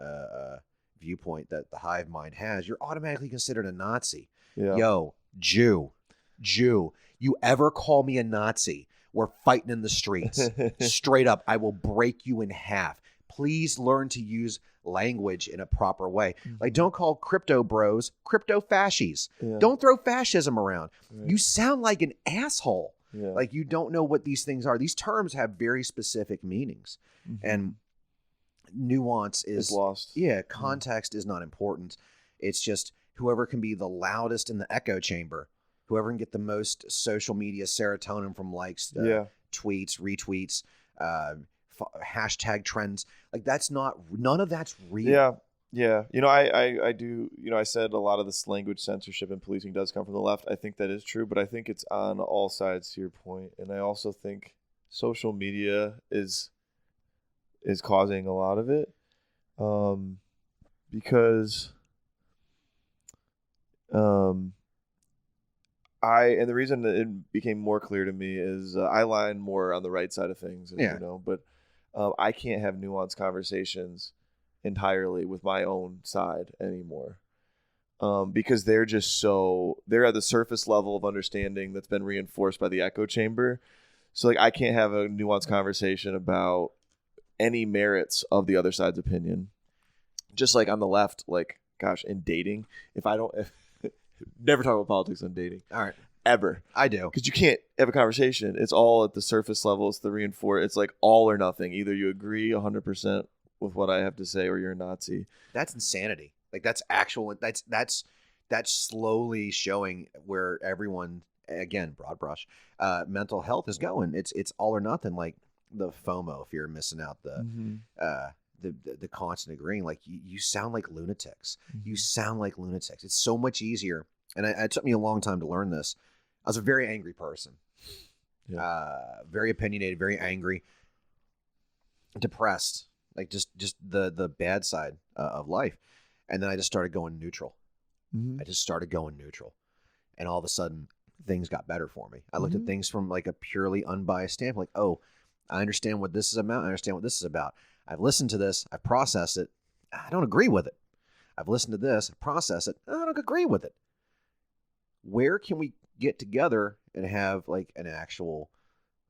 viewpoint that the hive mind has, you're automatically considered a Nazi. Yeah. Yo, Jew, you ever call me a Nazi? We're fighting in the streets. Straight up, I will break you in half. Please learn to use language in a proper way. Like, don't call crypto bros crypto fascies. Yeah. Don't throw fascism around. Right. You sound like an asshole. Yeah. Like, you don't know what these things are. These terms have very specific meanings. And nuance is lost. Yeah, context is not important. It's just whoever can be the loudest in the echo chamber, whoever can get the most social media serotonin from likes, tweets, retweets, hashtag trends. Like, none of that's real. Yeah. I do, I said a lot of this language censorship and policing does come from the left. I think that is true, but I think it's on all sides, to your point. And I also think social media is causing a lot of it, because and the reason that it became more clear to me is I line more on the right side of things, as you know, but I can't have nuanced conversations entirely with my own side anymore, because they're at the surface level of understanding that's been reinforced by the echo chamber. So, like, I can't have a nuanced conversation about any merits of the other side's opinion. Just like on the left, like, gosh, in dating, never talk about politics on dating. All right. Ever. I do. Because you can't have a conversation. It's all at the surface level. It's the reinforce. It's like all or nothing. Either you agree 100% with what I have to say, or you're a Nazi. That's insanity. Like, that's actual. That's slowly showing where everyone, again, broad brush, mental health is going. It's all or nothing. Like the FOMO, fear of missing out, the constant agreeing. Like, you sound like lunatics. You sound like lunatics. It's so much easier. And it took me a long time to learn this. I was a very angry person, very opinionated, very angry, depressed, like just the bad side of life. And then I just started going neutral. I just started going neutral. And all of a sudden, things got better for me. I looked at things from like a purely unbiased standpoint. Like, oh, I understand what this is about. I understand what this is about. I've listened to this. I've processed it. I don't agree with it. I've listened to this. I process it. I don't agree with it. Where can we get together and have like an actual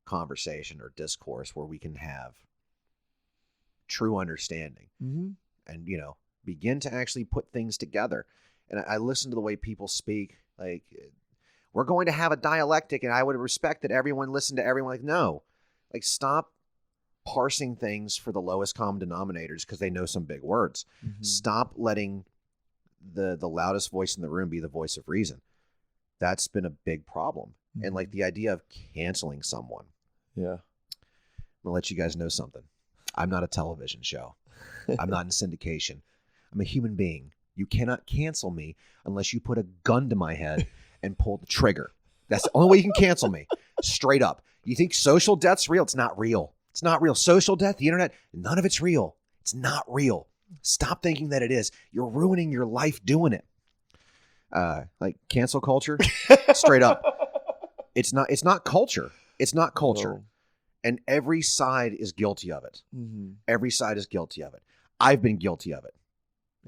conversation or discourse where we can have true understanding and, begin to actually put things together? And I listen to the way people speak. Like, we're going to have a dialectic, and I would respect that everyone listen to everyone. Like, no, like, stop parsing things for the lowest common denominators because they know some big words. Stop letting the loudest voice in the room be the voice of reason. That's been a big problem. And like the idea of canceling someone. Yeah. I'm going to let you guys know something. I'm not a television show. I'm not in syndication. I'm a human being. You cannot cancel me unless you put a gun to my head and pull the trigger. That's the only way you can cancel me. Straight up. You think social death's real? It's not real. It's not real. Social death, the internet, none of it's real. It's not real. Stop thinking that it is. You're ruining your life doing it. Like cancel culture, straight up. It's not culture. It's not culture. No. And every side is guilty of it. Every side is guilty of it. I've been guilty of it.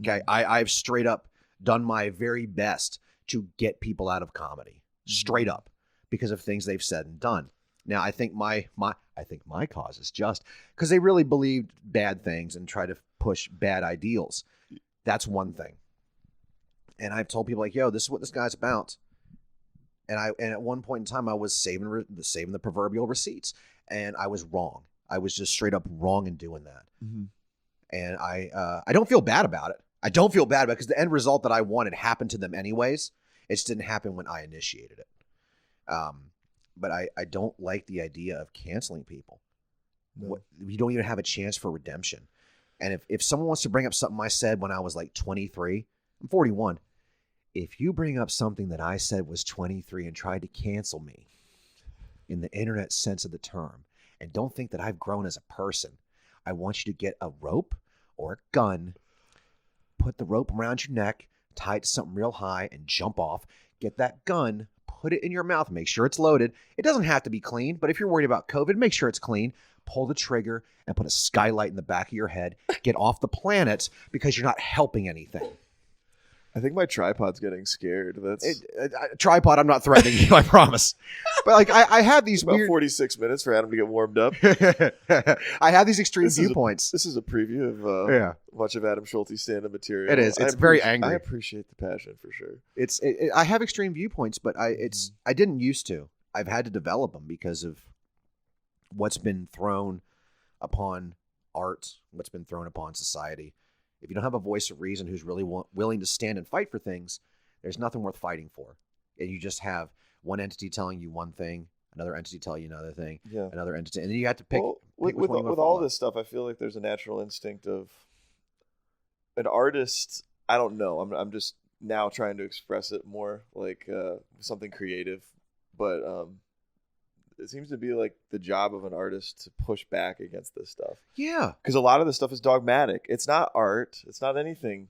Okay. I've straight up done my very best to get people out of comedy, straight up, because of things they've said and done. Now, I think my cause is just because they really believed bad things and try to push bad ideals. That's one thing. And I've told people like, yo, this is what this guy's about. And at one point in time, I was saving the proverbial receipts, and I was wrong. I was just straight up wrong in doing that. And I don't feel bad about it. I don't feel bad about it because the end result that I wanted happened to them anyways. It just didn't happen when I initiated it. But I don't like the idea of canceling people. No. You don't even have a chance for redemption. And if someone wants to bring up something I said when I was like 23, I'm 41. If you bring up something that I said was 23 and tried to cancel me in the internet sense of the term, and don't think that I've grown as a person, I want you to get a rope or a gun, put the rope around your neck, tie it to something real high, and jump off. Get that gun, put it in your mouth, make sure it's loaded. It doesn't have to be clean, but if you're worried about COVID, make sure it's clean. pull the trigger and put a skylight in the back of your head. Get off the planet because you're not helping anything. I think my tripod's getting scared. That's Tripod, I'm not threatening you, I promise. But like I have these about weird 46 minutes for Adam to get warmed up. I have these extreme viewpoints. This is a preview of much of Adam Schulte's stand-up material. It is. It's very angry. I appreciate the passion for sure. I have extreme viewpoints, but I didn't used to. I've had to develop them because of what's been thrown upon art, what's been thrown upon society. If you don't have a voice of reason who's really willing to stand and fight for things, there's nothing worth fighting for. And you just have one entity telling you one thing, another entity telling you another thing, another entity, and then you have to pick. With all this stuff, I feel like there's a natural instinct of an artist. I don't know. I'm just now trying to express it more like something creative, but it seems to be like the job of an artist to push back against this stuff. Yeah. Because a lot of this stuff is dogmatic. It's not art. It's not anything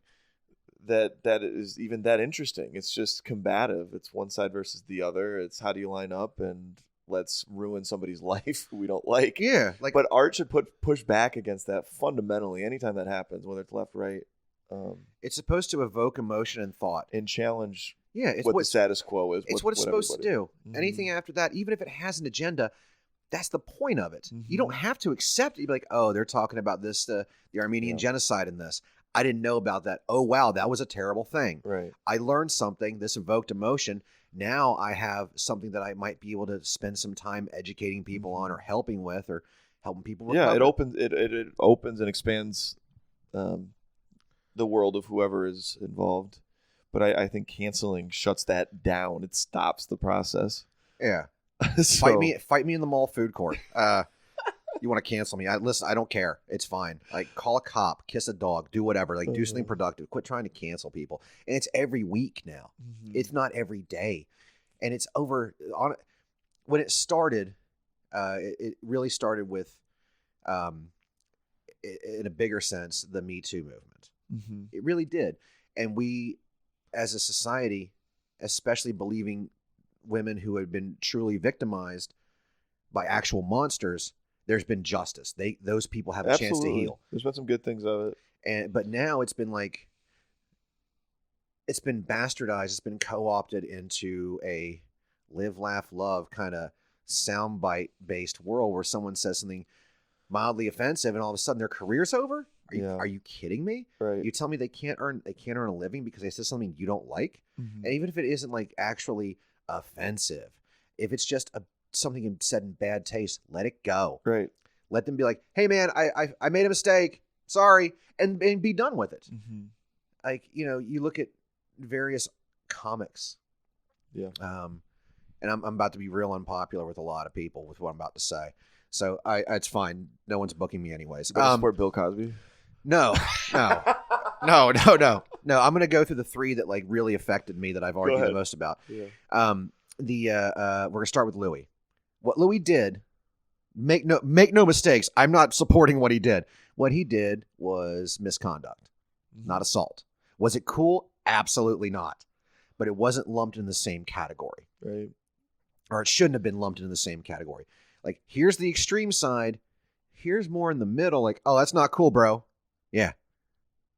that is even that interesting. It's just combative. It's one side versus the other. It's how do you line up and let's ruin somebody's life who we don't like. Yeah. But art should push back against that fundamentally anytime that happens, whether it's left, right. It's supposed to evoke emotion and thought. And challenge it's what the status quo is. It's what it's supposed to do. Mm-hmm. Anything after that, even if it has an agenda, that's the point of it. Mm-hmm. You don't have to accept it. You'd be like, oh, they're talking about this, the Armenian genocide in this. I didn't know about that. Oh, wow, that was a terrible thing. Right. I learned something. This evoked emotion. Now I have something that I might be able to spend some time educating people on or helping with or helping people recover. Yeah, it opens and expands the world of whoever is involved. But I think canceling shuts that down. It stops the process. Yeah. So, Fight me in the mall food court. You want to cancel me? Listen, I don't care. It's fine. Like, call a cop, kiss a dog, do whatever. Like, do something productive. Quit trying to cancel people. And it's every week now. Mm-hmm. It's not every day. And it's over on when it started. It really started with, in a bigger sense, the Me Too movement. Mm-hmm. It really did. And we, as a society, especially believing women who had been truly victimized by actual monsters, there's been justice. Those people have a chance to heal. There's been some good things of it. But now it's been bastardized. It's been co-opted into a live, laugh, love kind of soundbite based world where someone says something mildly offensive and all of a sudden their career's over. Are you kidding me? Right. You tell me they can't earn a living because they said something you don't like? Mm-hmm. And even if it isn't like actually offensive, if it's just something said in bad taste, let it go. Right. Let them be like, hey man, I made a mistake. Sorry. And be done with it. Mm-hmm. Like, you look at various comics. Yeah. And I'm about to be real unpopular with a lot of people with what I'm about to say. So it's fine. No one's booking me anyways. Support Bill Cosby. No. I'm going to go through the three that like really affected me that I've argued the most about. Yeah. We're going to start with Louis. What Louis did, make no mistakes. I'm not supporting what he did. What he did was misconduct, not assault. Was it cool? Absolutely not. But it wasn't lumped in the same category. Right. Or it shouldn't have been lumped in the same category. Like, here's the extreme side. Here's more in the middle. Like, oh, that's not cool, bro. Yeah.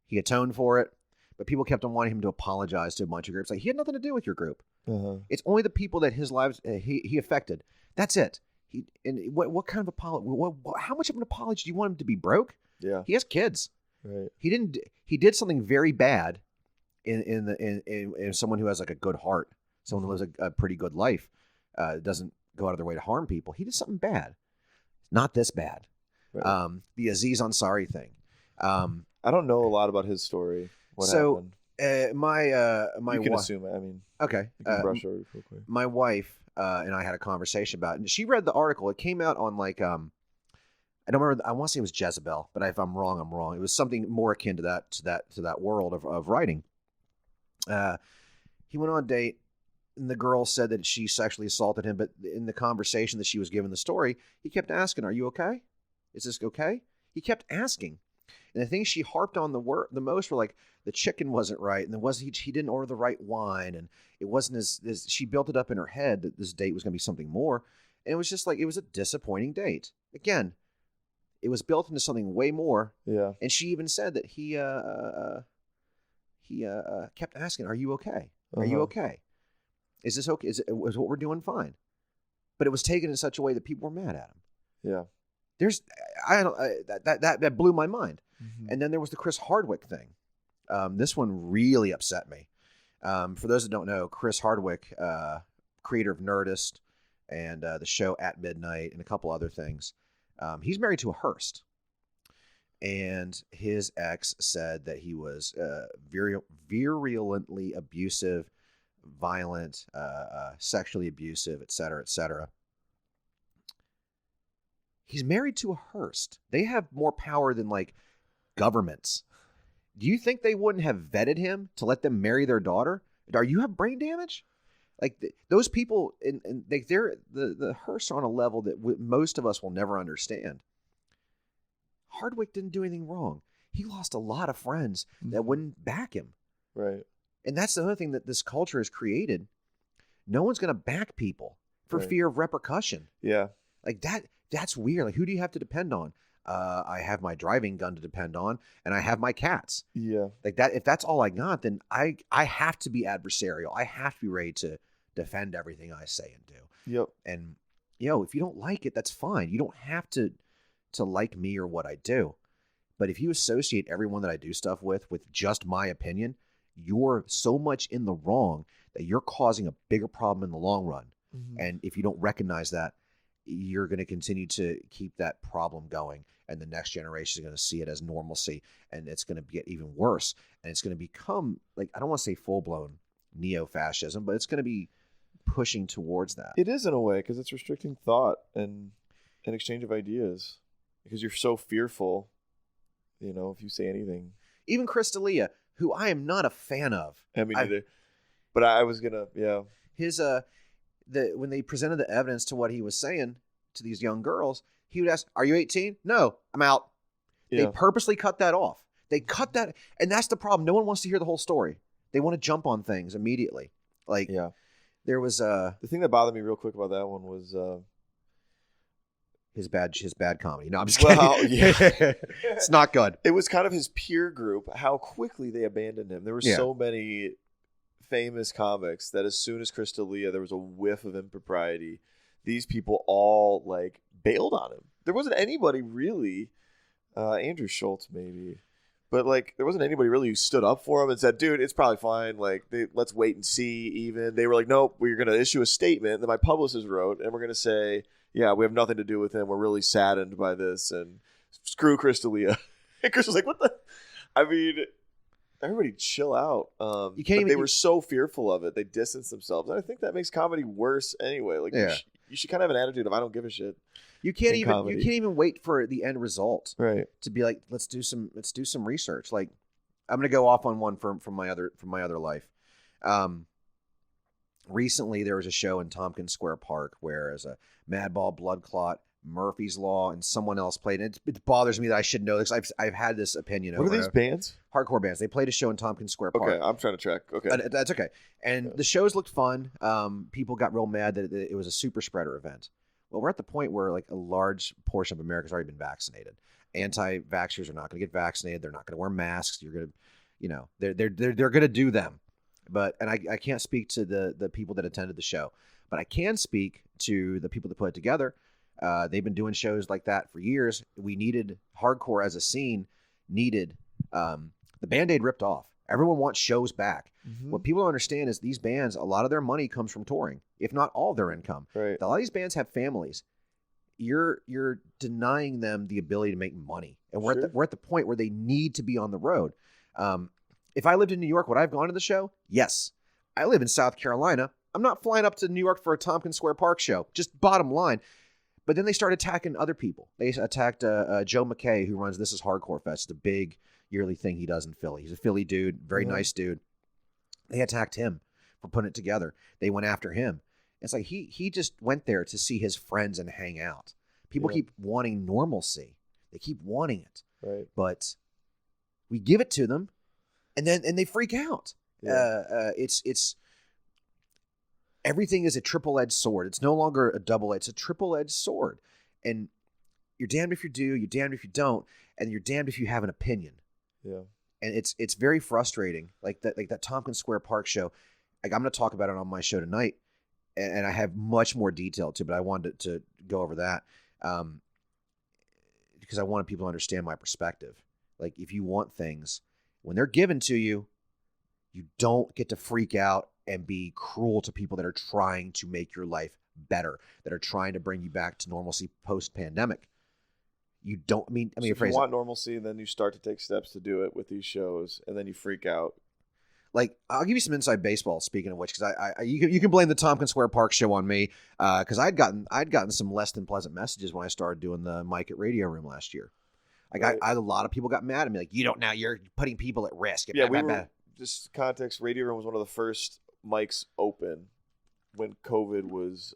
He atoned for it. But people kept on wanting him to apologize to a bunch of groups. Like, he had nothing to do with your group. Uh-huh. It's only the people that his lives he affected. That's it. What kind of apology? How much of an apology do you want him to be broke? Yeah. He has kids. Right. He did something very bad in someone who has like a good heart, someone who lives a pretty good life, doesn't go out of their way to harm people. He did something bad. Not this bad. Right. The Aziz Ansari thing. I don't know a lot about his story. What happened? My you can wife. assume it. I mean, Okay. you can brush over it real quick. My wife and I had a conversation about it. And she read the article. It came out on like I don't remember. I want to say it was Jezebel, but if I'm wrong, I'm wrong. It was something more akin to that world of writing. He went on a date, and the girl said that she sexually assaulted him. But in the conversation that she was given the story, he kept asking, "Are you okay? Is this okay?" He kept asking, and the things she harped on the most were like the chicken wasn't right, and he didn't order the right wine, and it wasn't as she built it up in her head that this date was going to be something more, and it was just like it was a disappointing date. Again, it was built into something way more. Yeah. And she even said that he kept asking, "Are you okay? Are you okay? Is this okay? Is what we're doing fine?" But it was taken in such a way that people were mad at him. Yeah. That blew my mind. Mm-hmm. And then there was the Chris Hardwick thing. This one really upset me. For those that don't know, Chris Hardwick, creator of Nerdist and the show At Midnight and a couple other things, he's married to a Hearst. And his ex said that he was virulently abusive, violent, sexually abusive, et cetera, et cetera. He's married to a Hearst. They have more power than like governments. Do you think they wouldn't have vetted him to let them marry their daughter? Are you have brain damage? Like those people, and they're the Hearsts are on a level that most of us will never understand. Hardwick didn't do anything wrong. He lost a lot of friends that wouldn't back him. Right. And that's the other thing that this culture has created. No one's going to back people for fear of repercussion. Yeah. Like that's weird. Like, who do you have to depend on? I have my driving gun to depend on, and I have my cats. Yeah. Like that. If that's all I got, then I have to be adversarial. I have to be ready to defend everything I say and do. Yep. And if you don't like it, that's fine. You don't have to like me or what I do. But if you associate everyone that I do stuff with just my opinion, you're so much in the wrong that you're causing a bigger problem in the long run. Mm-hmm. And if you don't recognize that, you're going to continue to keep that problem going. And the next generation is going to see it as normalcy. And it's going to get even worse. And it's going to become, like, I don't want to say full-blown neo-fascism, but it's going to be pushing towards that. It is in a way, because it's restricting thought and an exchange of ideas. Because you're so fearful, if you say anything. Even Chris D'Elia, who I am not a fan of. I mean, neither. But I was gonna, His when they presented the evidence to what he was saying to these young girls, he would ask, "Are you 18? No, I'm out." Yeah. They purposely cut that off. They cut that, and that's the problem. No one wants to hear the whole story. They want to jump on things immediately. Like, there was the thing that bothered me real quick about that one was his bad comedy. No, I'm just kidding. Well, yeah. It's not good. It was kind of his peer group, how quickly they abandoned him. There were so many famous comics that as soon as Chris D'Elia, there was a whiff of impropriety, these people all like bailed on him. There wasn't anybody really, Andrew Schulte maybe, but like there wasn't anybody really who stood up for him and said, "Dude, it's probably fine. Like, let's wait and see." Even they were like, "Nope, we're going to issue a statement that my publicist wrote, and we're going to say, yeah, we have nothing to do with him. We're really saddened by this, and screw Chris D'Elia." And Chris was like, "What the?" I mean, everybody chill out. They were so fearful of it, they distanced themselves, and I think that makes comedy worse anyway. Like, you should kind of have an attitude of "I don't give a shit." You can't even wait for the end result, right? To be like, let's do some research. Like, I'm gonna go off on one from my other life. Recently, there was a show in Tompkins Square Park where, as a Madball, Blood Clot, Murphy's Law, and someone else played. And it bothers me that I should know this. I've had this opinion. What are these bands? Hardcore bands. They played a show in Tompkins Square Park. Okay, I'm trying to track. Okay, that's okay. And the shows looked fun. People got real mad that it was a super spreader event. Well, we're at the point where like a large portion of America's already been vaccinated. Anti-vaxxers are not going to get vaccinated. They're not going to wear masks. You're going to, they're going to do them. But I can't speak to the people that attended the show, but I can speak to the people that put it together. They've been doing shows like that for years. We needed hardcore as a scene. Needed the Band-Aid ripped off. Everyone wants shows back. Mm-hmm. What people don't understand is these bands, a lot of their money comes from touring, if not all their income. Right. A lot of these bands have families. You're denying them the ability to make money, and we're at the point where they need to be on the road. If I lived in New York, would I have gone to the show? Yes. I live in South Carolina. I'm not flying up to New York for a Tompkins Square Park show. Just bottom line. But then they started attacking other people. They attacked Joe McKay, who runs This Is Hardcore Fest, the big yearly thing he does in Philly. He's a Philly dude, very nice dude. They attacked him for putting it together. They went after him. It's like he just went there to see his friends and hang out. People keep wanting normalcy. They keep wanting it. Right. But we give it to them, and they freak out. Yeah. It's everything is a triple-edged sword. It's no longer a double-edged. It's a triple-edged sword. And you're damned if you do, you're damned if you don't, and you're damned if you have an opinion. Yeah. And it's very frustrating. Like that Tompkins Square Park show. Like, I'm going to talk about it on my show tonight, and I have much more detail too, but I wanted to go over that because I wanted people to understand my perspective. Like, if you want things, when they're given to you, you don't get to freak out and be cruel to people that are trying to make your life better, that are trying to bring you back to normalcy post-pandemic. You don't, so if you want normalcy, then you start to take steps to do it with these shows, and then you freak out. Like, I'll give you some inside baseball, speaking of which, because you can blame the Tompkins Square Park show on me, because I'd gotten some less than pleasant messages when I started doing the mic at Radio Room last year. Like, a lot of people got mad at me, like, you're putting people at risk. Just context, Radio Room was one of the first mics open when COVID was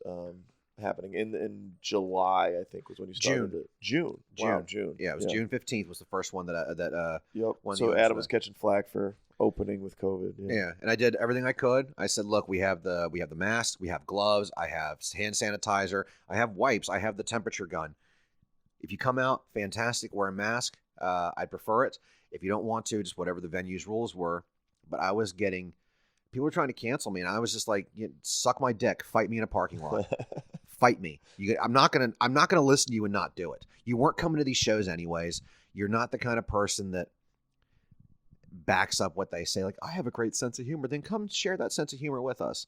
happening in July, I think, was when you started it. June. Wow, June. Yeah, it was June 15th was the first one that Yep. So Adam was catching flack for opening with COVID. Yeah, and I did everything I could. I said, look, we have the mask, we have gloves, I have hand sanitizer, I have wipes, I have the temperature gun. If you come out, fantastic, wear a mask. I'd prefer it. If you don't want to, just whatever the venue's rules were. But I was getting, people were trying to cancel me, and I was just like, suck my dick, fight me in a parking lot. Fight me. I'm not gonna listen to you and not do it. You weren't coming to these shows anyways. You're not the kind of person that backs up what they say. Like, I have a great sense of humor. Then come share that sense of humor with us.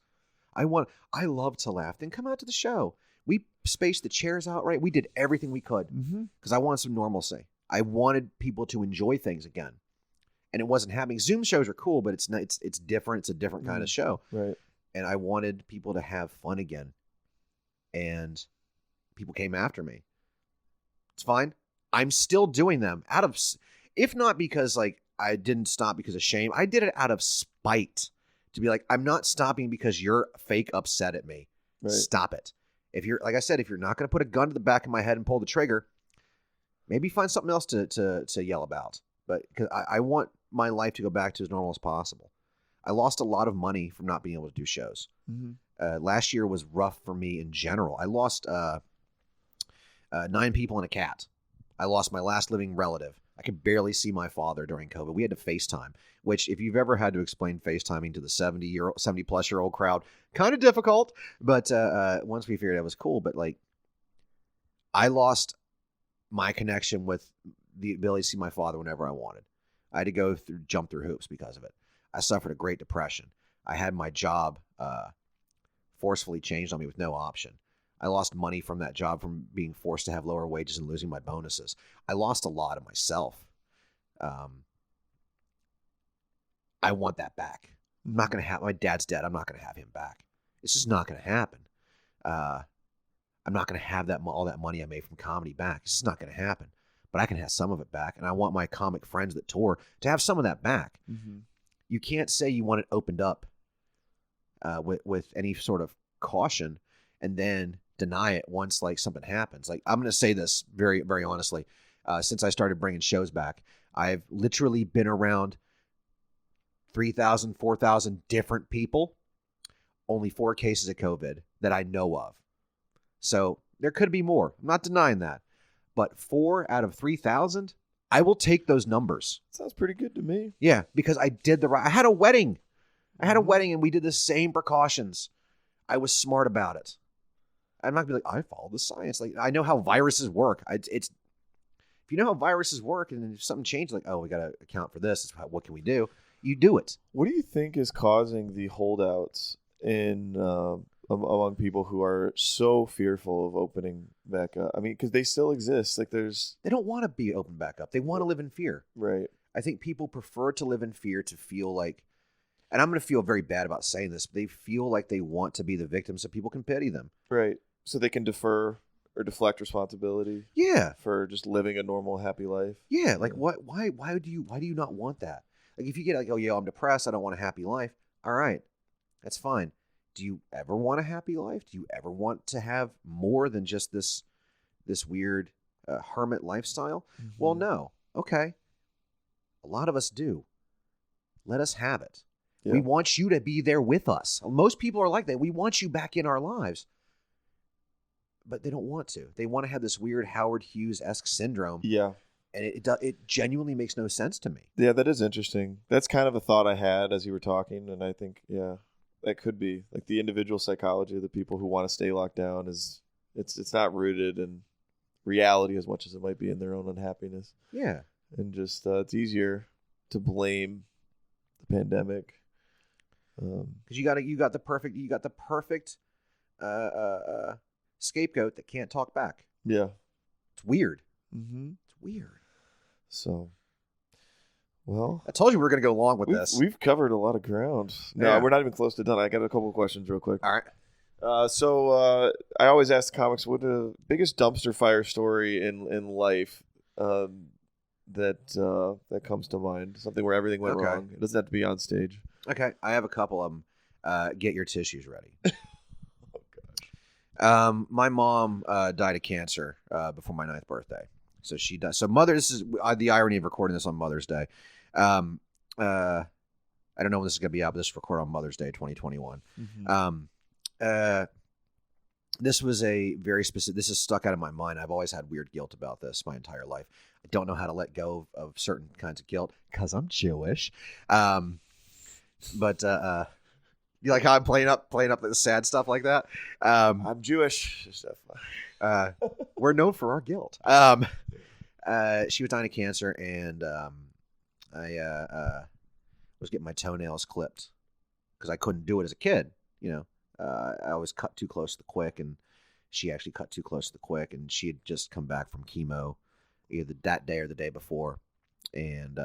I love to laugh. Then come out to the show. We spaced the chairs out right. We did everything we could because I wanted some normalcy. I wanted people to enjoy things again, and it wasn't happening. Zoom shows are cool, but it's different. It's a different kind of show, right? And I wanted people to have fun again. And people came after me. It's fine. I'm still doing them if not because like I didn't stop because of shame. I did it out of spite to be like, I'm not stopping because you're fake upset at me. Right. Stop it. If you're, like I said, if you're not going to put a gun to the back of my head and pull the trigger, maybe find something else to yell about. But because I want my life to go back to as normal as possible. I lost a lot of money from not being able to do shows. Last year was rough for me in general. I lost 9 people and a cat. I lost my last living relative. I could barely see my father during COVID. We had to FaceTime, which if you've ever had to explain FaceTiming to the 70-plus-year-old crowd, kind of difficult. But once we figured it was cool. But like, I lost my connection with the ability to see my father whenever I wanted. I had to jump through hoops because of it. I suffered a Great Depression. I had my job forcefully changed on me with no option. I lost money from that job from being forced to have lower wages and losing my bonuses. I lost a lot of myself. I want that back. I'm not going to have, my dad's dead. I'm not going to have him back. It's just not going to happen. I'm not going to have all that money I made from comedy back. It's just not going to happen. But I can have some of it back. And I want my comic friends that tour to have some of that back. You can't say you want it opened up with any sort of caution and then deny it once like something happens. Like, I'm going to say this very, very honestly. Since I started bringing shows back, I've literally been around 3,000, 4,000 different people, only 4 cases of COVID that I know of. So there could be more. I'm not denying that. But 4 out of 3,000, I will take those numbers. Sounds pretty good to me. Yeah, because I did I had a wedding. And we did the same precautions. I was smart about it. I'm not going to be like, I follow the science. Like, I know how viruses work. If you know how viruses work and if something changes, like, oh, we got to account for this. What can we do? You do it. What do you think is causing the holdouts among people who are so fearful of opening back up? I mean, because they still exist. Like, they don't want to be open back up. They want to live in fear. Right. I think people prefer to live in fear to feel like, and I'm going to feel very bad about saying this, but they feel like they want to be the victim so people can pity them. Right. So they can defer or deflect responsibility. Yeah. For just living a normal, happy life. Yeah. Like, what? Why do you not want that? Like, if you get like, oh yeah, I'm depressed, I don't want a happy life. All right, that's fine. Do you ever want a happy life? Do you ever want to have more than just this weird hermit lifestyle? Well, no. Okay. A lot of us do. Let us have it. Yeah. We want you to be there with us. Most people are like that. We want you back in our lives. but they don't want to. They want to have this weird Howard Hughes-esque syndrome. Yeah. And it genuinely makes no sense to me. Yeah, that is interesting. That's kind of a thought I had as you were talking, and I think, yeah, that could be like the individual psychology of the people who want to stay locked down is it's not rooted in reality as much as it might be in their own unhappiness. Yeah, and just it's easier to blame the pandemic because you got the perfect scapegoat that can't talk back. Yeah, it's weird. Mm-hmm. It's weird. So, well, I told you we were going to go long with this. We've covered a lot of ground. No, Yeah. we're not even close to done. I got a couple of questions real quick. All right. So I always ask the comics, what the biggest dumpster fire story in life that comes to mind? Something where everything went wrong. It doesn't have to be on stage. Okay, I have a couple of them. Get your tissues ready. Oh gosh. My mom died of cancer before my 9th birthday. So she does. So this is the irony of recording this on Mother's Day. I don't know when this is going to be out, but this is recorded on Mother's Day, 2021. Mm-hmm. This was a very specific. This is stuck out of my mind. I've always had weird guilt about this my entire life. I don't know how to let go of certain kinds of guilt because I'm Jewish. But you like how I'm playing up the sad stuff like that? I'm Jewish. We're known for our guilt. She was dying of cancer, and I was getting my toenails clipped because I couldn't do it as a kid. You know, I always cut too close to the quick, and she actually cut too close to the quick, and she had just come back from chemo either that day or the day before, and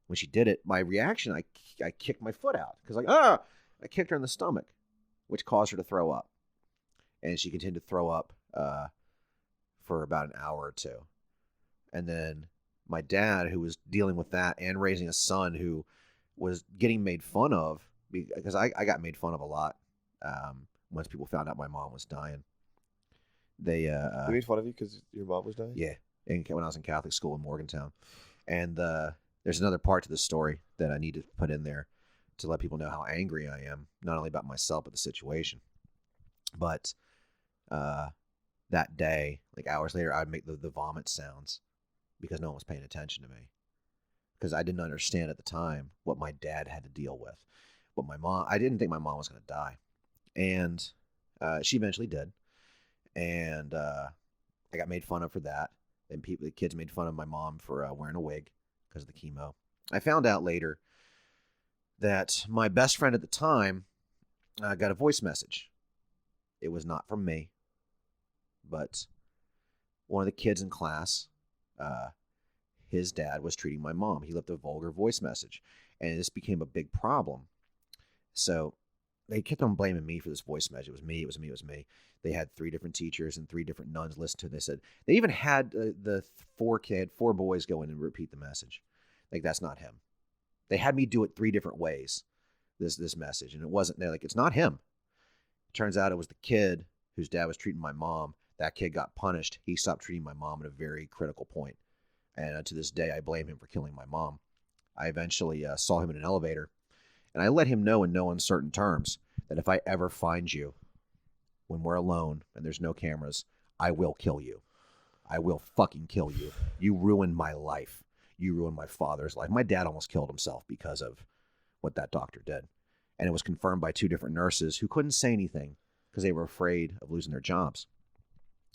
when she did it, my reaction, I kicked my foot out because I kicked her in the stomach, which caused her to throw up, and she continued to throw up for about an hour or two. And then my dad, who was dealing with that and raising a son who was getting made fun of, because I got made fun of a lot once people found out my mom was dying. They made fun of you because your mom was dying? Yeah, when I was in Catholic school in Morgantown. And there's another part to the story that I need to put in there to let people know how angry I am, not only about myself, but the situation. But that day, like hours later, I'd make the vomit sounds because no one was paying attention to me. Because I didn't understand at the time what my dad had to deal with. But my mom, I didn't think my mom was going to die. And she eventually did. And I got made fun of for that. And the kids made fun of my mom for wearing a wig because of the chemo. I found out later that my best friend at the time got a voice message. It was not from me, but one of the kids in class, his dad was treating my mom. He left a vulgar voice message, and this became a big problem. So they kept on blaming me for this voice message. It was me, it was me, it was me. They had 3 different teachers and 3 different nuns listen to it. They said, they even had the 4 boys go in and repeat the message. Like, that's not him. They had me do it 3 different ways, this message. And it wasn't, they're like, it's not him. Turns out it was the kid whose dad was treating my mom. That kid got punished. He stopped treating my mom at a very critical point. And to this day, I blame him for killing my mom. I eventually saw him in an elevator, and I let him know in no uncertain terms that if I ever find you when we're alone and there's no cameras, I will kill you. I will fucking kill you. You ruined my life. You ruined my father's life. My dad almost killed himself because of what that doctor did. And it was confirmed by 2 different nurses who couldn't say anything because they were afraid of losing their jobs.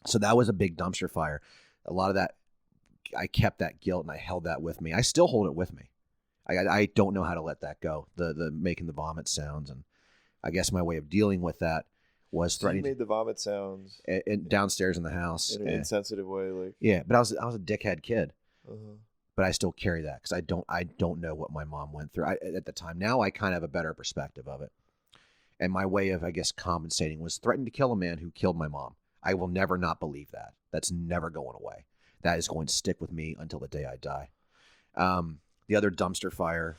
So that was a big dumpster fire. A lot of that, I kept that guilt and I held that with me. I still hold it with me. I don't know how to let that go. The making the vomit sounds, and I guess my way of dealing with that was threatening. You made the vomit sounds downstairs in the house in an insensitive way, like yeah. But I was a dickhead kid. Uh-huh. But I still carry that because I don't know what my mom went through at the time. Now I kind of have a better perspective of it. And my way of, I guess, compensating was threatening to kill a man who killed my mom. I will never not believe that. That's never going away. That is going to stick with me until the day I die. The other dumpster fire.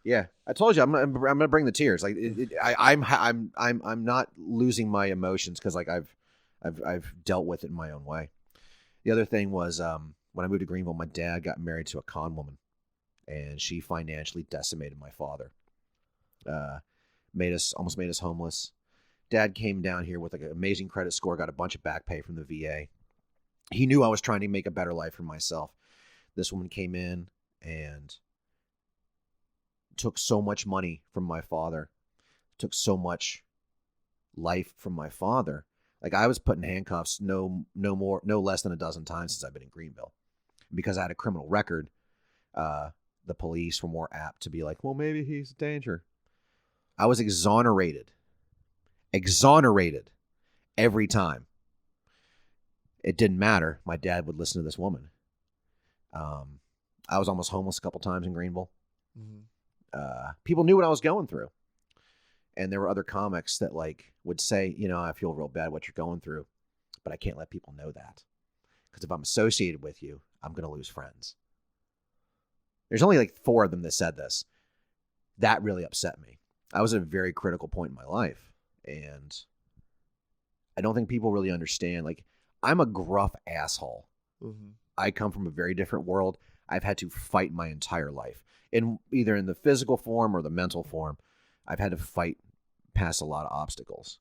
Yeah, I told you I'm gonna bring the tears. Like I'm not losing my emotions because like I've dealt with it in my own way. The other thing was when I moved to Greenville, my dad got married to a con woman, and she financially decimated my father. Almost made us homeless. Dad came down here with like an amazing credit score, got a bunch of back pay from the VA. He knew I was trying to make a better life for myself. This woman came in and took so much money from my father, took so much life from my father. Like I was put in handcuffs no less than a dozen times since I've been in Greenville. Because I had a criminal record, the police were more apt to be like, well, maybe he's a danger. I was exonerated every time. It didn't matter. My dad would listen to this woman. I was almost homeless a couple times in Greenville. Mm-hmm. People knew what I was going through. And there were other comics that like would say, you know, I feel real bad what you're going through, but I can't let people know that. Because if I'm associated with you, I'm going to lose friends. There's only like 4 of them that said this. That really upset me. I was at a very critical point in my life. And I don't think people really understand. Like, I'm a gruff asshole. Mm-hmm. I come from a very different world. I've had to fight my entire life. Either in the physical form or the mental form, I've had to fight past a lot of obstacles.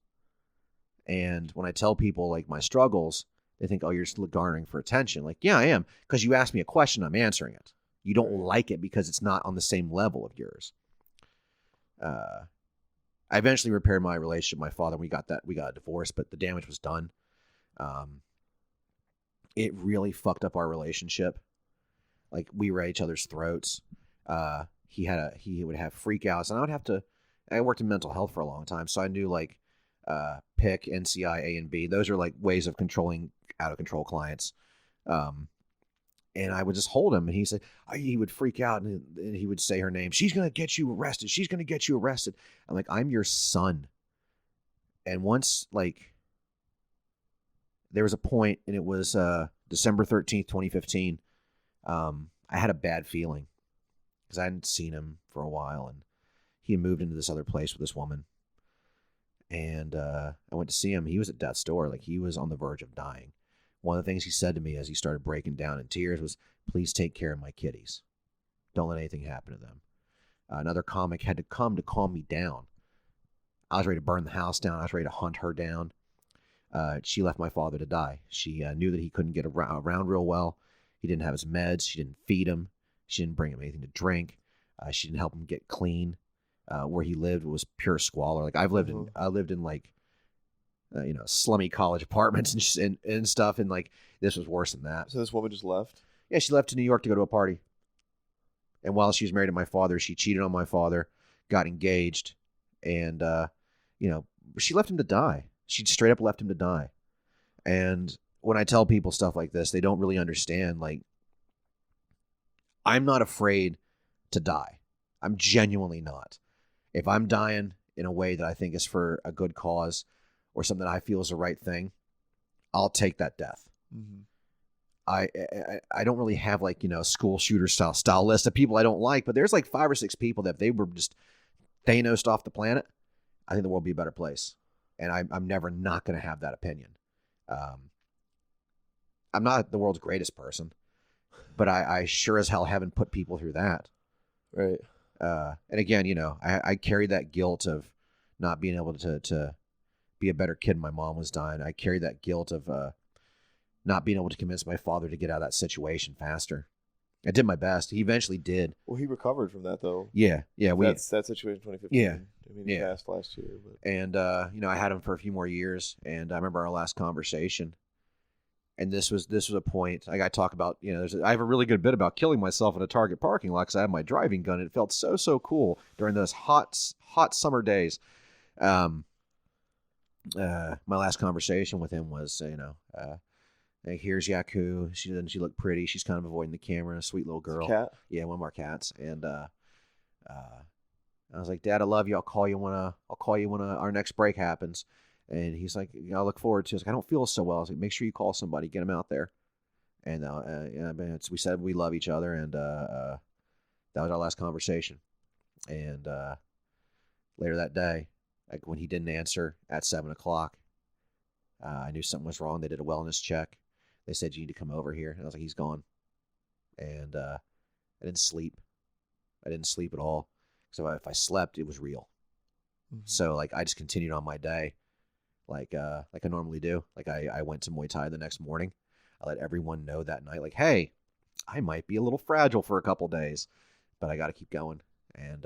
And when I tell people like my struggles, they think, oh, you're just garnering for attention. Like, yeah, I am. Because you asked me a question, I'm answering it. You don't like it because it's not on the same level of yours. I eventually repaired my relationship with my father. We got a divorce, but the damage was done. It really fucked up our relationship. Like we were at each other's throats. He would have freakouts, and I worked in mental health for a long time, so I knew like PIC, NCI, A and B. Those are like ways of controlling out of control clients. And I would just hold him, and he would freak out, and he would say her name. She's going to get you arrested. She's going to get you arrested. I'm like, I'm your son. And once, like, there was a point, and it was December 13th, 2015. I had a bad feeling because I hadn't seen him for a while, and he had moved into this other place with this woman. And I went to see him. He was at death's door. Like, he was on the verge of dying. One of the things he said to me as he started breaking down in tears was, please take care of my kitties. Don't let anything happen to them. Another comic had to come to calm me down. I was ready to burn the house down. I was ready to hunt her down. She left my father to die. She knew that he couldn't get around real well. He didn't have his meds. She didn't feed him. She didn't bring him anything to drink. She didn't help him get clean. Where he lived was pure squalor. Like I lived in like, slummy college apartments and stuff. And like, this was worse than that. So this woman just left? Yeah, she left to New York to go to a party. And while she was married to my father, she cheated on my father, got engaged, and, she left him to die. She straight up left him to die. And when I tell people stuff like this, they don't really understand. Like, I'm not afraid to die. I'm genuinely not. If I'm dying in a way that I think is for a good cause or something that I feel is the right thing, I'll take that death. Mm-hmm. I don't really have like, school shooter style list of people I don't like, but there's like 5 or 6 people that if they were just Thanos off the planet, I think the world would be a better place. And I'm never not going to have that opinion. I'm not the world's greatest person, but I sure as hell haven't put people through that. Right. And again, I carried that guilt of not being able to be a better kid when my mom was dying. I carried that guilt of not being able to convince my father to get out of that situation faster. I did my best. He eventually did. Well, he recovered from that, though. Yeah. That's that situation in 2015. Yeah. I mean, he passed last year. But. And, I had him for a few more years. And I remember our last conversation. And this was a point. Like I talk about, I have a really good bit about killing myself in a Target parking lot because I have my driving gun. It felt so cool during those hot summer days. My last conversation with him was, hey, here's Yaku. She looked pretty. She's kind of avoiding the camera. A sweet little girl. Cat? Yeah, one of our cats. And I was like, Dad, I love you. I'll call you when our next break happens. And he's like, I look forward to it. I was like, I don't feel so well. I was like, make sure you call somebody, get him out there. And we said we love each other, and that was our last conversation. And later that day, like when he didn't answer at 7:00, I knew something was wrong. They did a wellness check. They said, you need to come over here. And I was like, he's gone. And I didn't sleep. I didn't sleep at all. So if I slept, it was real. Mm-hmm. So like I just continued on my day. like I normally do. Like I went to Muay Thai the next morning. I let everyone know that night, like, hey, I might be a little fragile for a couple days, but I got to keep going. And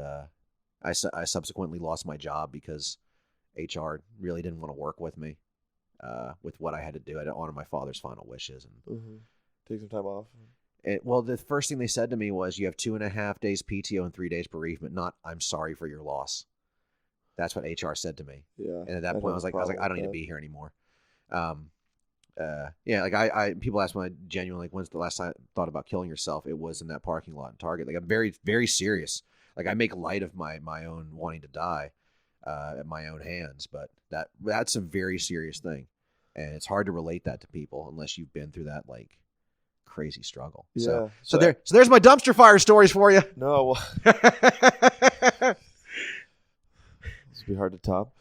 I subsequently lost my job because HR really didn't want to work with me with what I had to do. I didn't honor my father's final wishes. And take some time off. Well, the first thing they said to me was, you have 2.5 days PTO and 3 days bereavement, not I'm sorry for your loss. That's what HR said to me. Yeah. And at that point, I was like, I don't need to be here anymore. Yeah, like I people ask me, I genuinely, like, when's the last time I thought about killing yourself? It was in that parking lot in Target. Like, I'm very, very serious. Like, I make light of my own wanting to die at my own hands, but that's a very serious thing, and it's hard to relate that to people unless you've been through that like crazy struggle. Yeah. So there's my dumpster fire stories for you. No, well, this would be hard to top.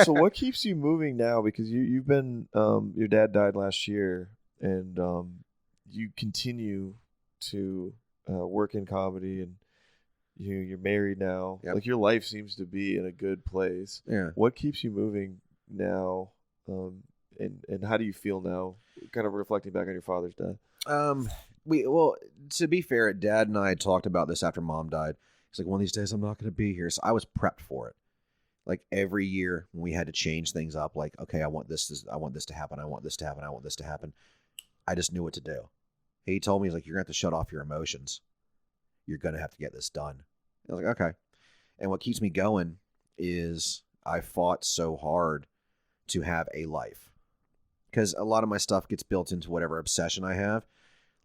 So what keeps you moving now? Because you've been your dad died last year, and you continue to work in comedy, and you're married now. Yep. Like, your life seems to be in a good place. Yeah. What keeps you moving now? And how do you feel now? Kind of reflecting back on your father's death. Well, to be fair, Dad and I talked about this after Mom died. He's like, one of these days I'm not going to be here. So I was prepped for it. Like, every year when we had to change things up, like, okay, I want this to happen. I want this to happen. I want this to happen. I just knew what to do. He told me, he's like, you're going to have to shut off your emotions. You're going to have to get this done. I was like, okay. And what keeps me going is I fought so hard to have a life. Because a lot of my stuff gets built into whatever obsession I have.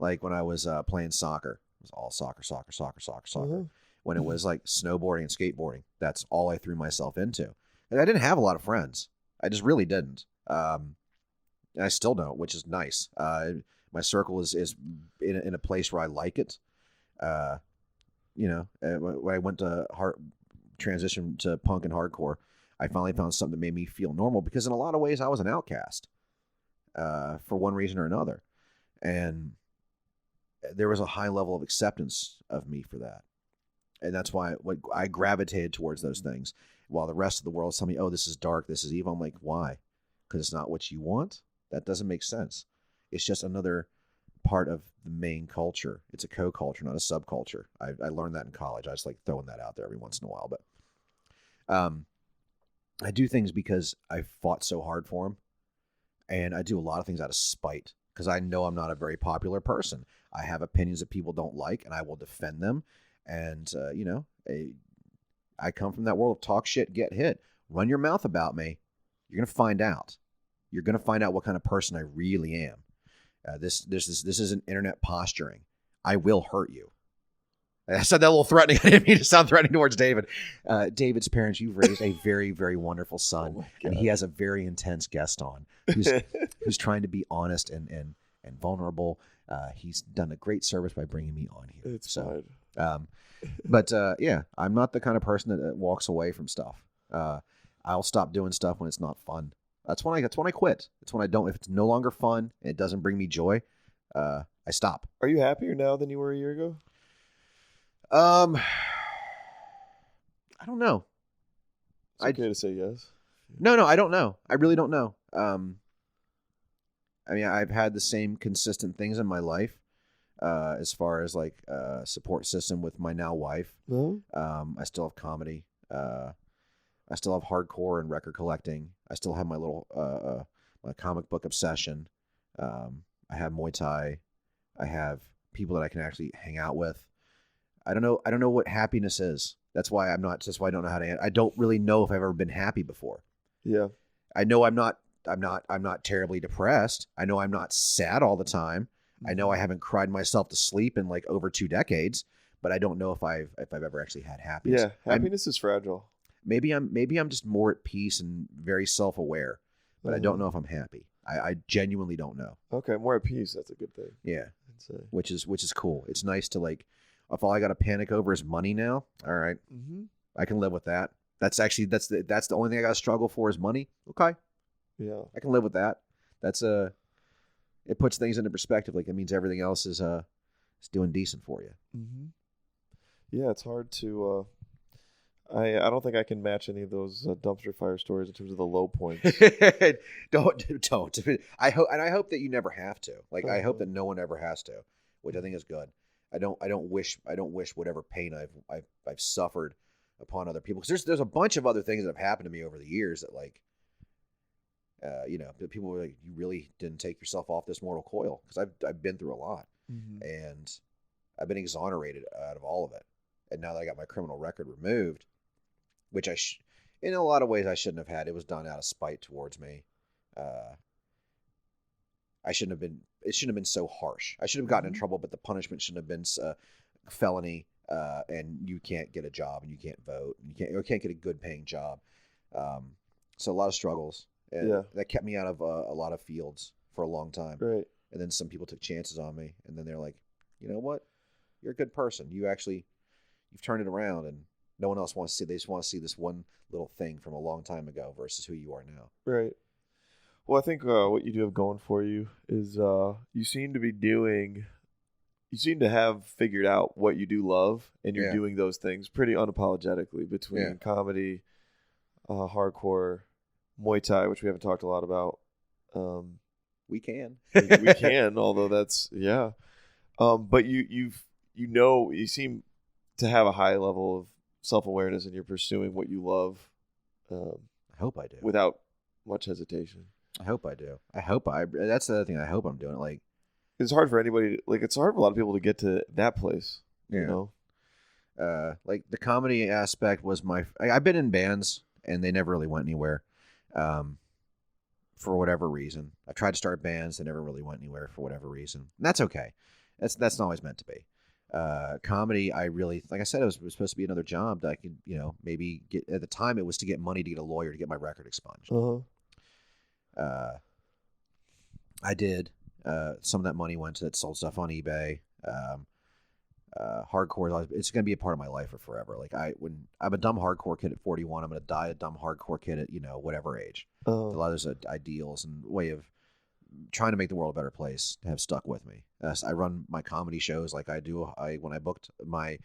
Like, when I was playing soccer, it was all soccer. Mm-hmm. When it was like snowboarding and skateboarding, that's all I threw myself into. And I didn't have a lot of friends. I just really didn't. And I still don't, which is nice. My circle is in a place where I like it. When I went to transition to punk and hardcore, I finally found something that made me feel normal, because in a lot of ways I was an outcast for one reason or another. And there was a high level of acceptance of me for that. And that's why I gravitated towards those things, while the rest of the world is telling me, oh, this is dark, this is evil. I'm like, why? Because it's not what you want? That doesn't make sense. It's just another part of the main culture. It's a co-culture, not a subculture. I learned that in college. I just like throwing that out there every once in a while. But I do things because I fought so hard for them. And I do a lot of things out of spite, because I know I'm not a very popular person. I have opinions that people don't like, and I will defend them. And, I come from that world of talk shit, get hit. Run your mouth about me. You're going to find out. You're going to find out what kind of person I really am. This isn't internet posturing. I will hurt you. I said that a little threatening. I didn't mean to sound threatening towards David. David's parents, you've raised a very, very wonderful son. And he has a very intense guest on who's trying to be honest and vulnerable. He's done a great service by bringing me on here. It's fine. But I'm not the kind of person that walks away from stuff. I'll stop doing stuff when it's not fun. That's when I quit. It's when I don't. If it's no longer fun and it doesn't bring me joy, I stop. Are you happier now than you were a year ago? I don't know. It's okay to say yes. No, I don't know. I really don't know. I mean, I've had the same consistent things in my life, as far as like support system with my now wife. Mm-hmm. I still have comedy. I still have hardcore and record collecting. I still have my little my comic book obsession. I have Muay Thai. I have people that I can actually hang out with. I don't know what happiness is. That's why I don't know how to. I don't really know if I've ever been happy before. Yeah. I know I'm not terribly depressed. I know I'm not sad all the time. I know I haven't cried myself to sleep in like over 2 decades, but I don't know if I've ever actually had happiness. Yeah, happiness is fragile. Maybe I'm just more at peace and very self-aware, but I don't know if I'm happy. I genuinely don't know. Okay, more at peace. That's a good thing. Yeah, which is cool. It's nice to like, if all I got to panic over is money now, all right, I can live with that. That's the only thing I got to struggle for is money. Okay, yeah, I can live with that. It puts things into perspective. Like, it means everything else is doing decent for you. Yeah, it's hard to. I don't think I can match any of those dumpster fire stories in terms of the low points. Don't. I hope that you never have to. Like I hope that no one ever has to, which I think is good. I don't wish whatever pain I've suffered upon other people. Because there's a bunch of other things that have happened to me over the years that like, that people were like, you really didn't take yourself off this mortal coil, because I've been through a lot, and I've been exonerated out of all of it. And now that I got my criminal record removed, which in a lot of ways I shouldn't have had. It was done out of spite towards me. It shouldn't have been so harsh. I should have gotten in trouble, but the punishment shouldn't have been felony, and you can't get a job, and you can't vote, and you can't get a good paying job. So a lot of struggles. And that kept me out of a lot of fields for a long time. Right. And then some people took chances on me, and then they're like, you know what? You're a good person. You've turned it around, and no one else wants to see. They just want to see this one little thing from a long time ago versus who you are now. Right. Well, I think what you do have going for you is you seem to have figured out what you do love, and you're doing those things pretty unapologetically between comedy, hardcore, Muay Thai, which we haven't talked a lot about. We can. we can, although that's but you seem to have a high level of self-awareness, and you're pursuing what you love. I hope I do. Without much hesitation. I hope I do. That's the other thing. I hope I'm doing it. Like, it's hard for anybody. Like, it's hard for a lot of people to get to that place. Yeah. You know? Like the comedy aspect was I've been in bands and they never really went anywhere. For whatever reason. I tried to start bands that never really went anywhere for whatever reason. And that's okay. That's not always meant to be. Comedy, like I said, it was supposed to be another job that I could, maybe get. At the time, it was to get money to get a lawyer to get my record expunged. I did. Some of that money went to sold stuff on eBay. Hardcore, it's going to be a part of my life for forever. Like when I'm a dumb hardcore kid at 41, I'm going to die a dumb hardcore kid at whatever age. A lot of those ideals and way of trying to make the world a better place have stuck with me. I run my comedy shows like I do. When I booked my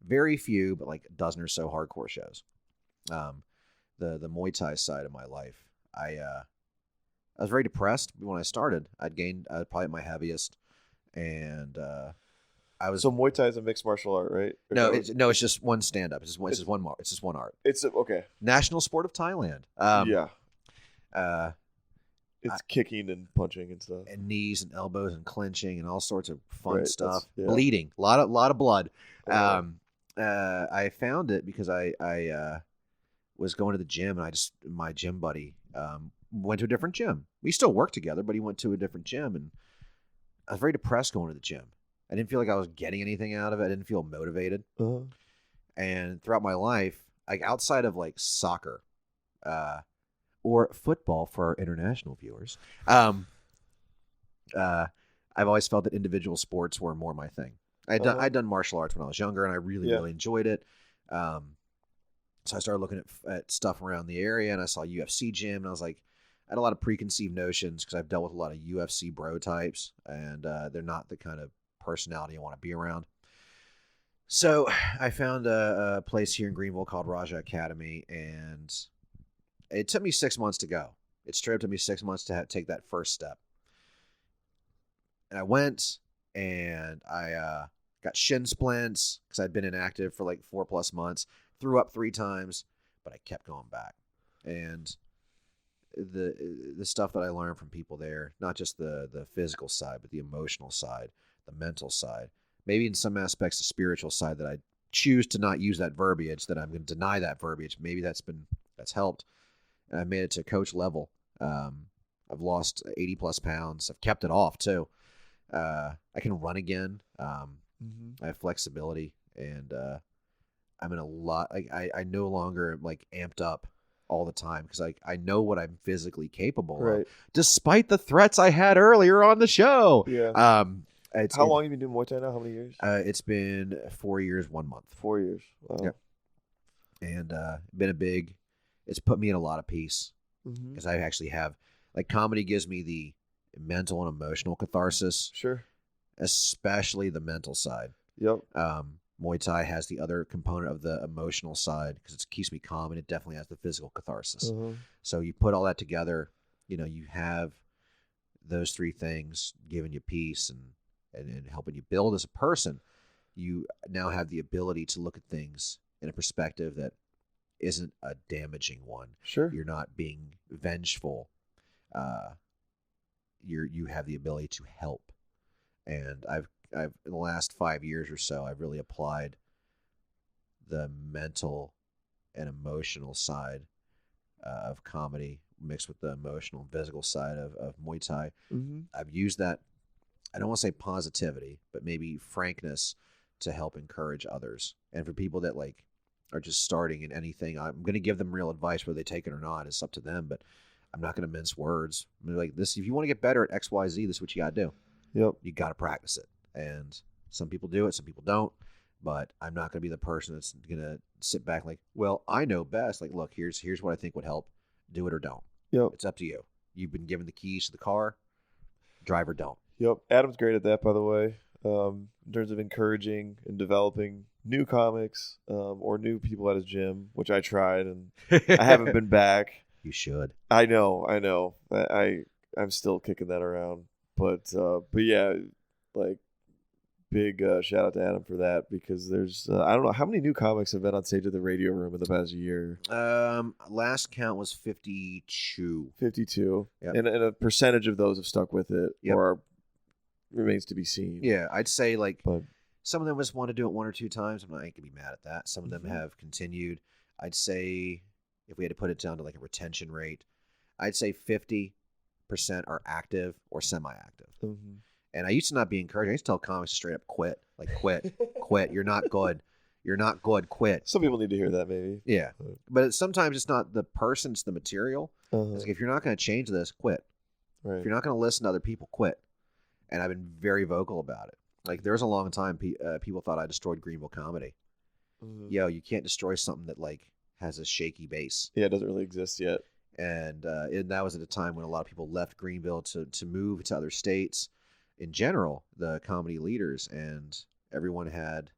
very few, but like a dozen or so hardcore shows. The Muay Thai side of my life, I was very depressed when I started. I'd gained probably my heaviest, and So Muay Thai is a mixed martial art, right? It's just one stand up. It's just one art. It's okay. National sport of Thailand. It's kicking and punching and stuff, and knees and elbows and clinching and all sorts of fun stuff. Yeah. Bleeding, a lot of blood. I found it because I was going to the gym, and my gym buddy went to a different gym. We still work together, but he went to a different gym, and I was very depressed going to the gym. I didn't feel like I was getting anything out of it. I didn't feel motivated. And throughout my life, like outside of like soccer, or football for our international viewers, I've always felt that individual sports were more my thing. I'd done martial arts when I was younger, and I really enjoyed it. So I started looking at stuff around the area, and I saw UFC gym, and I was like, I had a lot of preconceived notions because I've dealt with a lot of UFC bro types, and they're not the kind of personality I want to be around. So I found a place here in Greenville called Raja Academy, and it took me 6 months to go. It straight up took me 6 months to take that first step. And I went, and I got shin splints because I'd been inactive for like 4+ months. Threw up 3 times, but I kept going back. And the stuff that I learned from people there, not just the physical side, but the emotional side, the mental side, maybe in some aspects the spiritual side that I choose to not use that verbiage, that I'm going to deny that verbiage. Maybe that's helped. And I made it to coach level. I've lost 80+ pounds. I've kept it off too. I can run again. I have flexibility, and I'm in a lot. Like I no longer am like amped up all the time because I know what I'm physically capable of, despite the threats I had earlier on the show. Yeah. How long have you been doing Muay Thai now? How many years? It's been 4 years, 1 month. 4 years. Wow. Yep. And it's put me in a lot of peace because I actually have, like, comedy gives me the mental and emotional catharsis. Sure. Especially the mental side. Yep. Muay Thai has the other component of the emotional side because it keeps me calm, and it definitely has the physical catharsis. So you put all that together, you have those three things giving you peace and helping you build as a person. You now have the ability to look at things in a perspective that isn't a damaging one. Sure. You're not being vengeful. You have the ability to help. And I've in the last 5 years or so, I've really applied the mental and emotional side of comedy mixed with the emotional and physical side of Muay Thai. I've used that, I don't want to say positivity, but maybe frankness to help encourage others. And for people that like are just starting in anything, I'm going to give them real advice, whether they take it or not. It's up to them, but I'm not going to mince words. I'm gonna be like this, if you want to get better at XYZ, this is what you got to do. Yep. You got to practice it. And some people do it, some people don't. But I'm not going to be the person that's going to sit back like, well, I know best. Like, look, here's what I think would help. Do it or don't. Yep. It's up to you. You've been given the keys to the car. Drive or don't. Yep. Adam's great at that, by the way, in terms of encouraging and developing new comics or new people at his gym, which I tried, and I haven't been back. You should. I know. I'm still kicking that around. But yeah, like, big shout out to Adam for that, because there's I don't know how many new comics have been on stage at the Radio Room in the past year. Last count was 52. 52. Yep. And a percentage of those have stuck with it, Yep. or remains to be seen. Yeah, I'd say But some of them just want to do it one or two times. I ain't gonna be mad at that. Some of them have continued. I'd say if we had to put it down to like a retention rate, I'd say 50% are active or semi-active. And I used to not be encouraging. I used to tell comics to straight up quit. Like, quit. You're not good. You're not good. Quit. some people need to hear that, maybe. Yeah. But sometimes it's not the person, it's the material. It's like, if you're not going to change this, quit. Right. If you're not going to listen to other people, quit. And I've been very vocal about it. Like, there was a long time people thought I destroyed Greenville comedy. Yo, you can't destroy something that, like, has a shaky base. Yeah, it doesn't really exist yet. And that was at a time when a lot of people left Greenville to move to other states. In general, the comedy leaders, and everyone had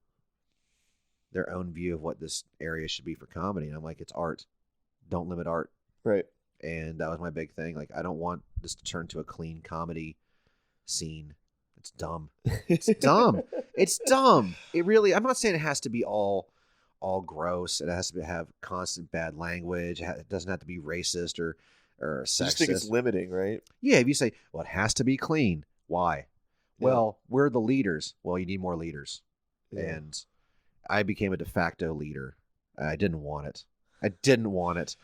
their own view of what this area should be for comedy. And I'm like, it's art. Don't limit art. Right. And that was my big thing. Like, I don't want this to turn to a clean comedy scene. It's dumb. It's dumb. It's dumb. It really, I'm not saying it has to be all gross. It has to have constant bad language. It doesn't have to be racist or sexist. I just think it's limiting, right? Yeah, if you say, well, it has to be clean. Why? Yeah. Well, we're the leaders. Well, you need more leaders. Yeah. And I became a de facto leader. I didn't want it.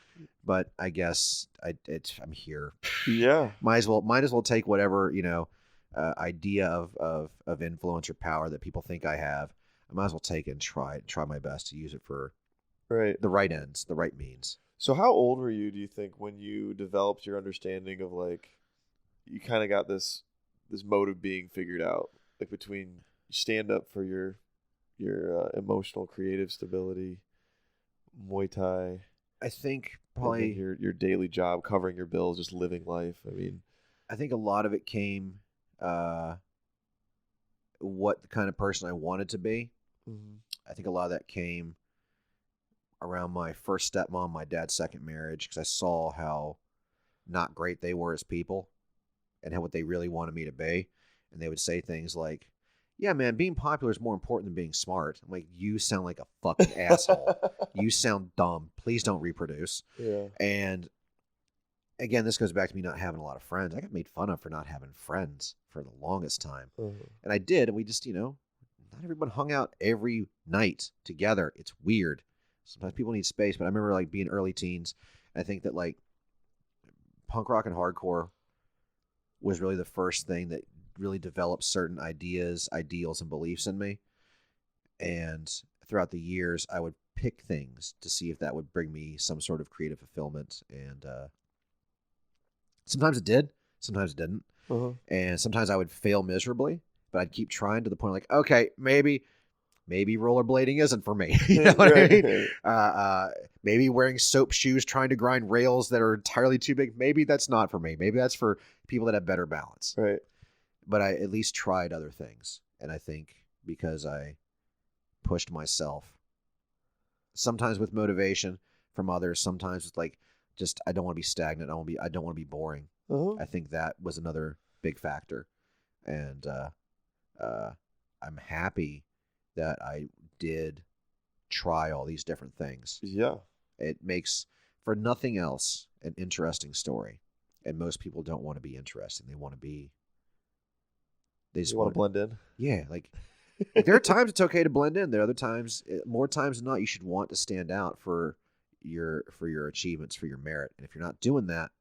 But I guess I'm here. Yeah. Might as well take whatever, idea of influence or power that people think I have. I might as well take it and try my best to use it for the right ends, the right means. So how old were you, do you think, when you developed your understanding of, like, you kind of got this motive being figured out, like, between stand up for your emotional creative stability, Muay Thai, I think and probably then your daily job, covering your bills, just living life? I mean, I think a lot of it came what the kind of person I wanted to be. I think a lot of that came around my first stepmom, my dad's second marriage, because I saw how not great they were as people and what they really wanted me to be. And they would say things like, yeah, man, being popular is more important than being smart. I'm like, you sound like a fucking asshole. You sound dumb. Please don't reproduce. Yeah. And again, this goes back to me not having a lot of friends. I got made fun of for not having friends for the longest time. And I did. And we just, not everyone hung out every night together. It's weird. Sometimes people need space. But I remember, like, being early teens. I think that, like, punk rock and hardcore was really the first thing that really developed certain ideas, ideals, and beliefs in me. And throughout the years, I would pick things to see if that would bring me some sort of creative fulfillment. And sometimes it did, sometimes it didn't. And sometimes I would fail miserably, but I'd keep trying to the point, like, okay, maybe rollerblading isn't for me. You know what I mean? Maybe wearing soap shoes, trying to grind rails that are entirely too big. Maybe that's not for me. Maybe that's for people that have better balance. Right. But I at least tried other things. And I think because I pushed myself. Sometimes with motivation from others, sometimes with like just I don't want to be stagnant. I don't want to be boring. Uh-huh. I think that was another big factor, and I'm happy that I did try all these different things. Yeah. It makes for nothing else an interesting story, and most people don't want to be interesting. They want to be. They just You want to blend in? Yeah, like there are times it's okay to blend in. There are other times, more times than not, you should want to stand out for your achievements, for your merit. And if you're not doing that,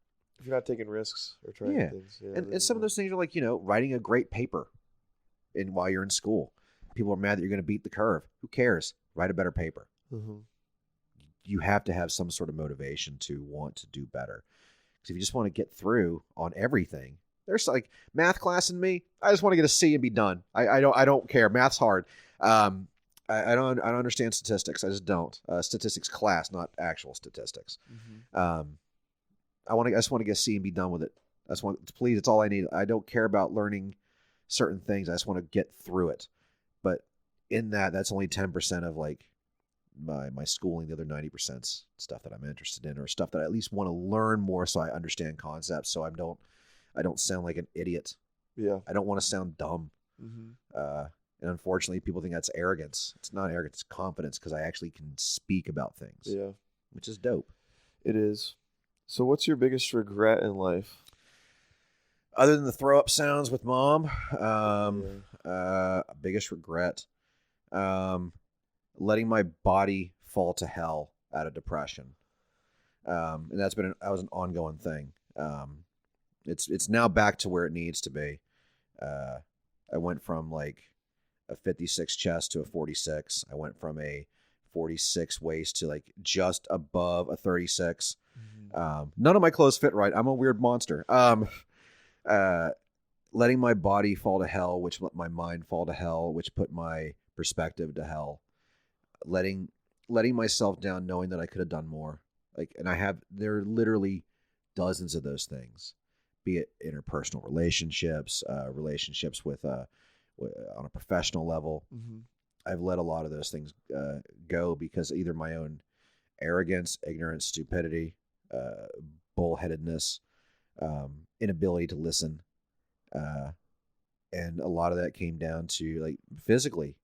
If you're not taking risks or trying yeah. things. And some of those things are like, writing a great paper while you're in school. People are mad that you're going to beat the curve. Who cares? Write a better paper. Mm-hmm. You have to have some sort of motivation to want to do better. Because if you just want to get through on everything, there's like math class in me. I just want to get a C and be done. I don't care. Math's hard. I don't understand statistics. I just don't. Statistics class, not actual statistics. Mm-hmm. I just want to get a C and be done with it. Please, it's all I need. I don't care about learning certain things. I just want to get through it. But in that's only 10% of like my schooling. The other 90% stuff that I'm interested in, or stuff that I at least want to learn more, so I understand concepts. So I don't sound like an idiot. Yeah. I don't want to sound dumb. Mm-hmm. And unfortunately, people think that's arrogance. It's not arrogance. It's confidence, because I actually can speak about things. Yeah. Which is dope. It is. So what's your biggest regret in life? Other than the throw up sounds with mom, biggest regret, letting my body fall to hell out of depression. And that was an ongoing thing. It's now back to where it needs to be. I went from like a 56 chest to a 46. I went from a 46 waist to like just above a 36. Mm-hmm. None of my clothes fit right. I'm a weird monster. Letting my body fall to hell, which let my mind fall to hell, which put my perspective to hell. Letting myself down, knowing that I could have done more. There are literally dozens of those things, be it interpersonal relationships, relationships with on a professional level. Mm-hmm. I've let a lot of those things go because either my own arrogance, ignorance, stupidity, bullheadedness, inability to listen, and a lot of that came down to like physically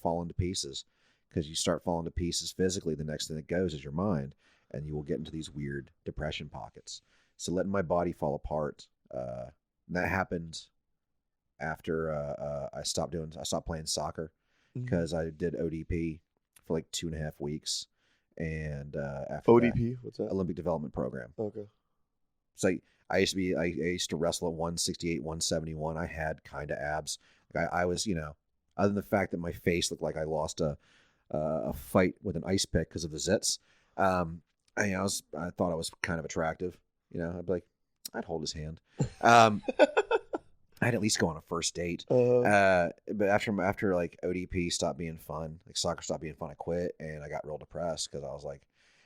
falling to pieces. Because you start falling to pieces physically, the next thing that goes is your mind, and you will get into these weird depression pockets. So letting my body fall apart, that happened after I stopped playing soccer, because I did ODP for like 2.5 weeks, and after ODP, what's that? Olympic Development Program. Okay. So I used to wrestle at 168, 171. I had kind of abs. I was, other than the fact that my face looked like I lost a fight with an ice pick because of the zits. I thought I was kind of attractive. I'd be like, I'd hold his hand. I'd at least go on a first date. But after like ODP stopped being fun, like soccer stopped being fun, I quit, and I got real depressed because I was like,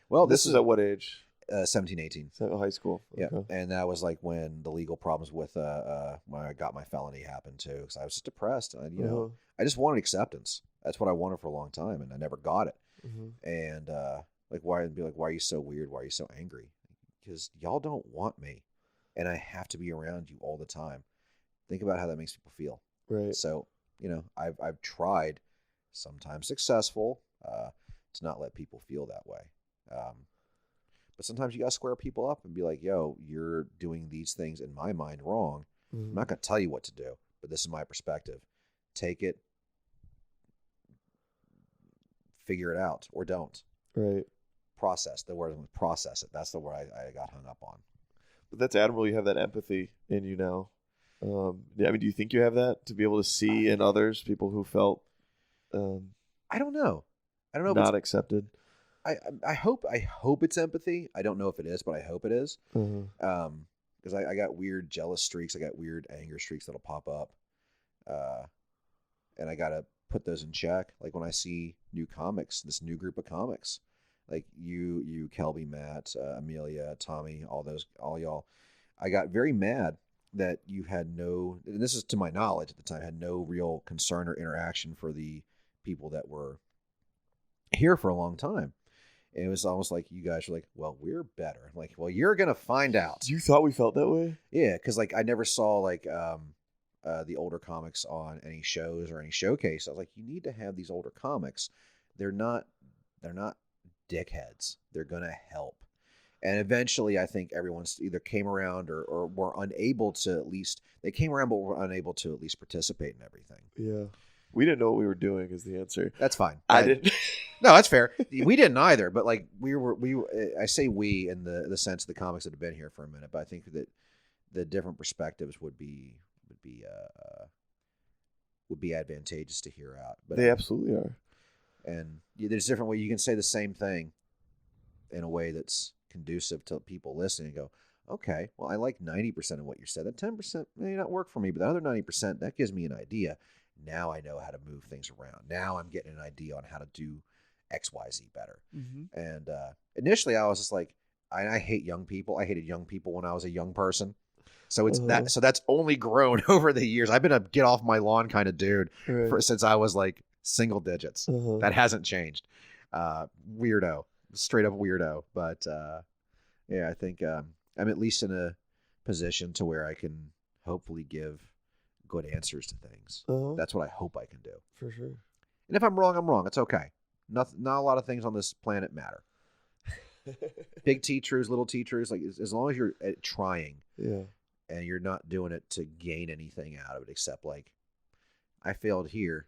well, this is at what age? 17, 18. So high school. Yeah. Okay. And that was like when the legal problems with when I got my felony happened too, because I was just depressed. And, I just wanted acceptance. That's what I wanted for a long time, and I never got it. Mm-hmm. And why are you so weird? Why are you so angry? Because y'all don't want me, and I have to be around you all the time. Think about how that makes people feel. Right. So, I've tried, sometimes successful, to not let people feel that way. But sometimes you got to square people up and be like, yo, you're doing these things in my mind wrong. Mm-hmm. I'm not going to tell you what to do, but this is my perspective. Take it, figure it out, or don't. Right. Process. The word was process it. That's the word I got hung up on. But that's admirable. You have that empathy in you now. Do you think you have that to be able to see in others people who felt I don't know. not accepted? I hope it's empathy. I don't know if it is, but I hope it is. Mm-hmm. Because I got weird jealous streaks. I got weird anger streaks that'll pop up. And I got to put those in check. Like when I see new comics, this new group of comics, like you, Kelby, Matt, Amelia, Tommy, all y'all, I got very mad that you had no, and this is to my knowledge at the time, had no real concern or interaction for the people that were here for a long time. And it was almost like you guys were like, well, we're better. I'm like, well, you're going to find out. You thought we felt that way? Yeah, because like I never saw like the older comics on any shows or any showcase. I was like, you need to have these older comics. They're not dickheads. They're going to help. And eventually, I think everyone's either came around or were unable to at least, they came around but were unable to at least participate in everything. Yeah. We didn't know what we were doing is the answer. That's fine. I didn't. No, that's fair. We didn't either, but like I say we in the sense of the comics that have been here for a minute, but I think that the different perspectives would be advantageous to hear out. But They absolutely are. And there's different way you can say the same thing in a way that's conducive to people listening and go, okay, well, I like 90% of what you said. That 10% may not work for me, but the other 90%, that gives me an idea. Now I know how to move things around. Now I'm getting an idea on how to do X, Y, Z better. Mm-hmm. And initially I was just like, I hate young people. I hated young people when I was a young person. So it's that. So that's only grown over the years. I've been a get off my lawn kind of dude since I was like single digits. That hasn't changed. Weirdo, straight up weirdo. But yeah, I think I'm at least in a position to where I can hopefully give good answers to things. That's what I hope I can do. For sure. And if I'm wrong, I'm wrong. It's okay. Not a lot of things on this planet matter. Big T truths, little T truths. Like as long as you're trying, and you're not doing it to gain anything out of it, except like, I failed here,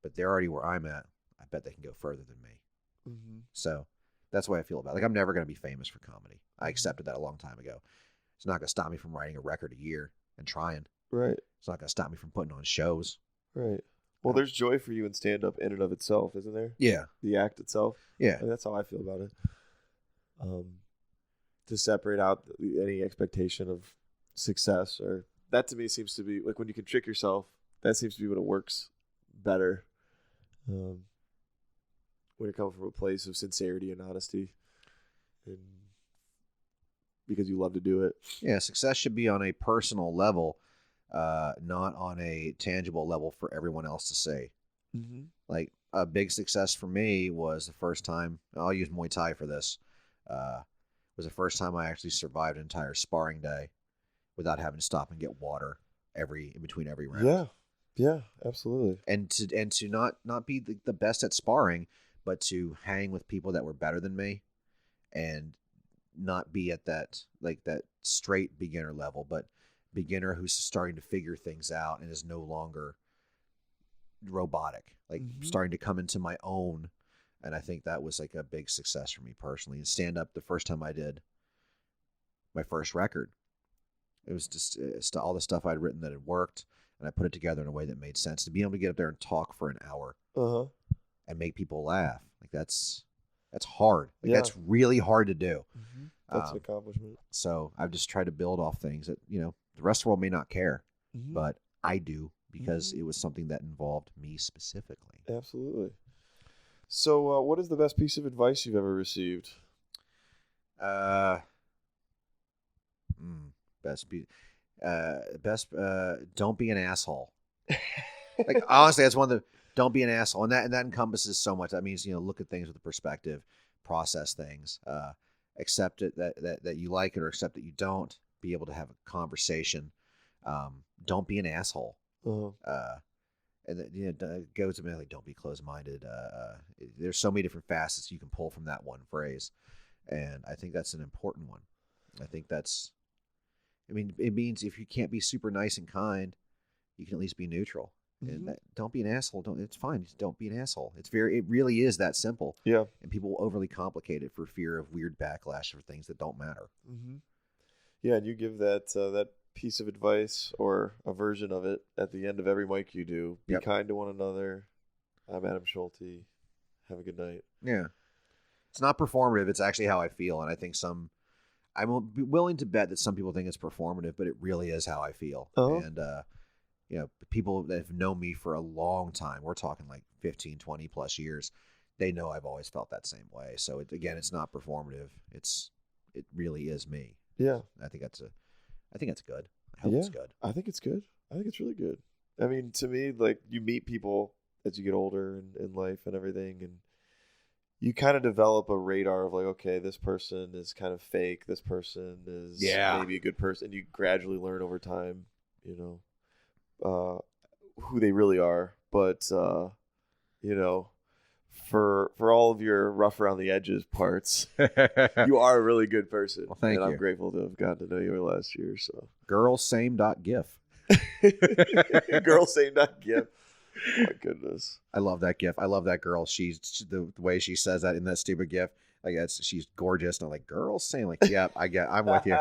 but they're already where I'm at. I bet they can go further than me. Mm-hmm. So that's the way I feel about it. Like I'm never going to be famous for comedy. I accepted that a long time ago. It's not going to stop me from writing a record a year and trying. Right. It's not going to stop me from putting on shows. Right. Well, there's joy for you in stand-up in and of itself, isn't there? Yeah. The act itself. Yeah. I mean, that's how I feel about it. To separate out any expectation of success, or that to me seems to be like when you can trick yourself, that seems to be when it works better. When it comes from a place of sincerity and honesty, and because you love to do it. Yeah, success should be on a personal level, not on a tangible level for everyone else to say. Mm-hmm. Like a big success for me was the first time, I'll use Muay Thai for this, was the first time I actually survived an entire sparring day without having to stop and get water in between every round. Yeah, absolutely. And to not be the best at sparring, but to hang with people that were better than me and not be at that straight beginner level, but beginner who's starting to figure things out and is no longer robotic, starting to come into my own. And I think that was like a big success for me personally. And stand up, the first time I did my first record, it was just all the stuff I'd written that had worked, and I put it together in a way that made sense. To be able to get up there and talk for an hour and make people laugh, like that's hard. That's really hard to do. Mm-hmm. That's an accomplishment. So I've just tried to build off things that, the rest of the world may not care, but I do, because it was something that involved me specifically. Absolutely. So what is the best piece of advice you've ever received? Don't be an asshole. Like honestly, that's one of the, don't be an asshole. And that encompasses so much. That means, look at things with a perspective, process things, accept it that you like it or accept that you don't, be able to have a conversation. Don't be an asshole. And then, it goes to me like, don't be closed-minded. There's so many different facets you can pull from that one phrase. And I think that's an important one. I think it means if you can't be super nice and kind, you can at least be neutral. And don't be an asshole. It's fine. Just don't be an asshole. It really is that simple. Yeah. And people overly complicate it for fear of weird backlash for things that don't matter. Mm-hmm. Yeah, and you give that piece of advice or a version of it at the end of every mic you do. Be kind to one another. I'm Adam Schulte. Have a good night. Yeah. It's not performative. It's actually how I feel. And I think I'm willing to bet that some people think it's performative, but it really is how I feel. And, people that have known me for a long time, we're talking like 15, 20 plus years, they know I've always felt that same way. So it's not performative. It really is me. Yeah. I think that's good. I hope it's good. I think it's good. I think it's really good. I mean, to me, like, you meet people as you get older in life and everything, and you kind of develop a radar of like, okay, this person is kind of fake. This person is maybe a good person. You gradually learn over time, who they really are. But, for all of your rough around the edges parts, you are a really good person. Well, thank you. I'm grateful to have gotten to know you last year. So girlsame.gif. Girlsame.gif. Oh my goodness. I love that gif. I love that girl. She's the way she says that in that stupid gif. Like she's gorgeous. And I'm like, girl same. Like, yeah, I'm with you.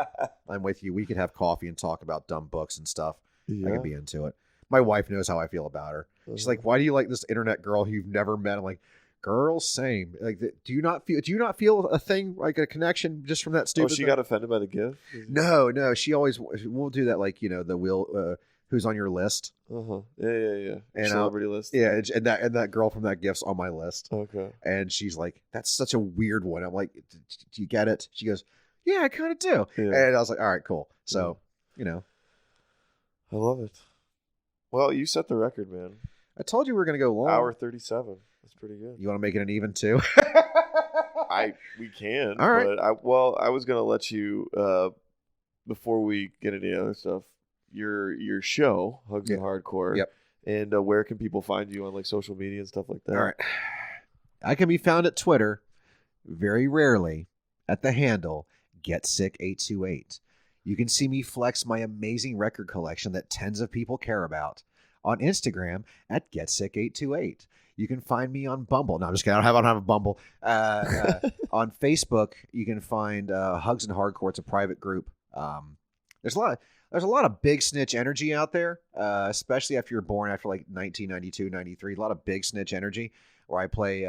I'm with you. We could have coffee and talk about dumb books and stuff. I could be into it. My wife knows how I feel about her. She's like, why do you like this internet girl who you've never met? I'm like, girl, same. Like, do you not feel a thing, like a connection just from that stupid she thing? got offended by the gif? No. She won't do that. Like, the wheel, who's on your list. Yeah. And celebrity list. Yeah. And that girl from that gif's on my list. Okay. And she's like, that's such a weird one. I'm like, do you get it? She goes, yeah, I kind of do. Yeah. And I was like, all right, cool. So, I love it. Well, you set the record, man. I told you we were going to go long. Hour 37. That's pretty good. You want to make it an even two? We can. All right. But I was going to let you, before we get into the other stuff, your show, Hugs and Hardcore. Yep. And where can people find you on like social media and stuff like that? All right. I can be found at Twitter, very rarely, at the handle GetSick828. You can see me flex my amazing record collection that tens of people care about on Instagram at GetSick828. You can find me on Bumble. No, I'm just kidding. I don't have a Bumble. On Facebook, you can find Hugs and Hardcore. It's a private group. There's a lot of big snitch energy out there, especially after you're born after like 1992, 93. A lot of big snitch energy where I play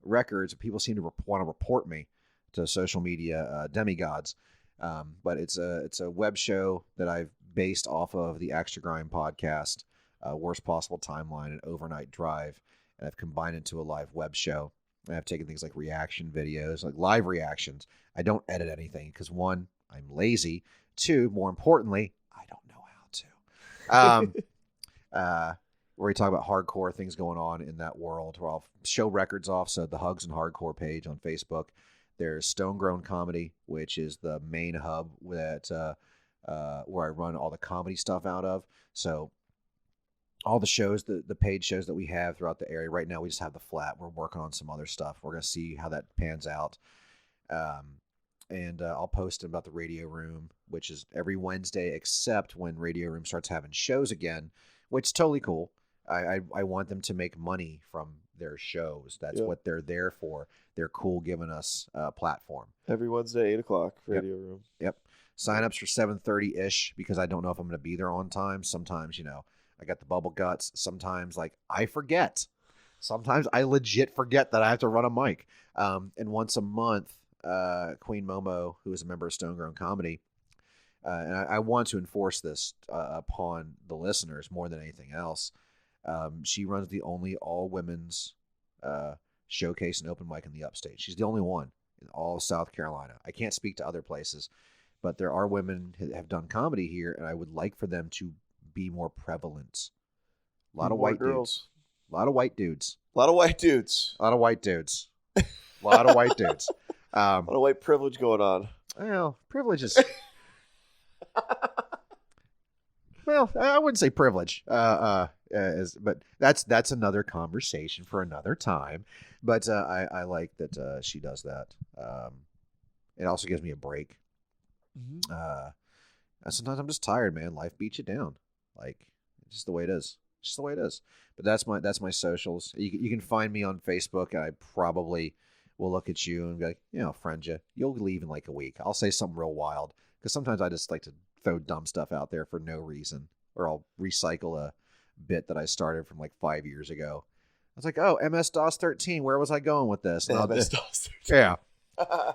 records. People seem to want to report me to social media demigods. But it's a web show that I've based off of the Extra Grind podcast, Worst Possible Timeline, and Overnight Drive, and I've combined it into a live web show. And I've taken things like reaction videos, like live reactions. I don't edit anything because one, I'm lazy. Two, more importantly, I don't know how to. Where we talk about hardcore things going on in that world, where I'll show records off. So the Hugs and Hardcore page on Facebook. There's Stone Grown Comedy, which is the main hub that where I run all the comedy stuff out of. So all the shows, the paid shows that we have throughout the area. Right now, we just have the flat. We're working on some other stuff. We're going to see how that pans out. And I'll post about the Radio Room, which is every Wednesday, except when Radio Room starts having shows again, which is totally cool. I want them to make money from their shows. That's what they're there for. They're cool giving us a platform. Every Wednesday, 8 o'clock, Radio Room. Yep. Sign-ups for 7:30-ish because I don't know if I'm going to be there on time. Sometimes, I got the bubble guts. Sometimes, I forget. Sometimes I legit forget that I have to run a mic. And once a month, Queen Momo, who is a member of Stone Grown Comedy, and I want to enforce this upon the listeners more than anything else. She runs the only all-women's showcase and open mic in the upstate. She's the only one in all of South Carolina. I can't speak to other places, but there are women who have done comedy here, and I would like for them to be more prevalent. A lot of white girls. A lot of white dudes. A lot of white dudes. A lot of white dudes. A lot of white dudes. A lot of white privilege going on. Well, privilege is... Well, I wouldn't say privilege, but that's another conversation for another time. But I like that she does that. It also gives me a break. Mm-hmm. Sometimes I'm just tired, man. Life beats you down. It's just the way it is. Just the way it is. But that's my socials. You can find me on Facebook. I probably will look at you and be like, friend you. You'll leave in like a week. I'll say something real wild because sometimes I just like to throw dumb stuff out there for no reason, or I'll recycle a bit that I started from like 5 years ago. I was like, oh, MS-DOS 13. Where was I going with this? MS-DOS 13. Yeah.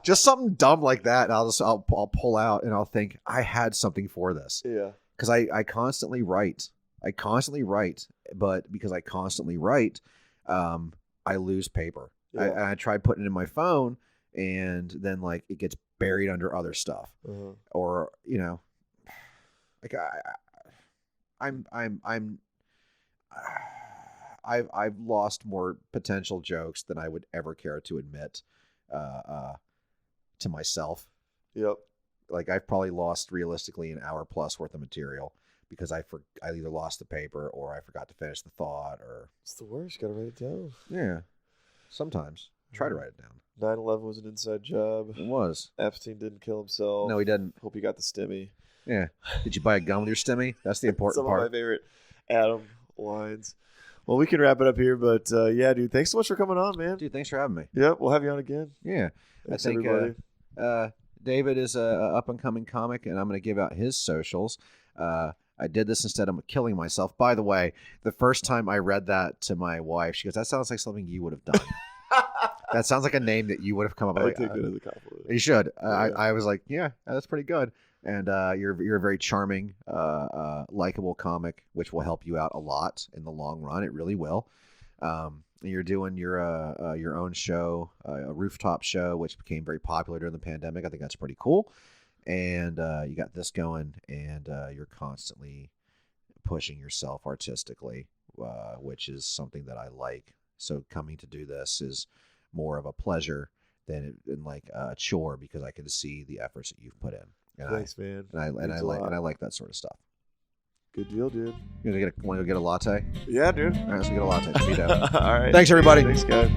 Just something dumb like that. And I'll pull out and I'll think I had something for this. Yeah. Because I constantly write. But because I constantly write, I lose paper. Yeah. I tried putting it in my phone, and then it gets buried under other stuff, or I've lost more potential jokes than I would ever care to admit to myself. Yep. Like I've probably lost realistically an hour plus worth of material because I either lost the paper or I forgot to finish the thought or. It's the worst. Got to write it down. Yeah. Sometimes. Try to write it down. 9/11 was an inside job. It was. Epstein didn't kill himself. No, he didn't. Hope he got the stimmy. Yeah. Did you buy a gun with your stimmy? That's the important Some part. of my favorite Adam lines. Well, we can wrap it up here, but yeah, dude, thanks so much for coming on, man. Dude, thanks for having me. Yep, we'll have you on again. Yeah. Thanks, I think everybody. David is a up-and-coming comic, and I'm going to give out his socials. I did this instead of killing myself. By the way, the first time I read that to my wife, she goes, "That sounds like something you would have done." That sounds like a name that you would have come up with. I Like, take that as a compliment. you should. Yeah. I was like, yeah, that's pretty good. And you're a very charming, likable comic, which will help you out a lot in the long run. It really will. You're doing your own show, a rooftop show, which became very popular during the pandemic. I think that's pretty cool. And you got this going, and you're constantly pushing yourself artistically, which is something that I like. So coming to do this is more of a pleasure than like a chore because I can see the efforts that you've put in. And Thanks, man. I Means a lot. like that sort of stuff. Good deal, dude. You want to go get a latte? Yeah, dude. All right, let's go get a latte. All All right. Thanks, everybody. Thanks, guys.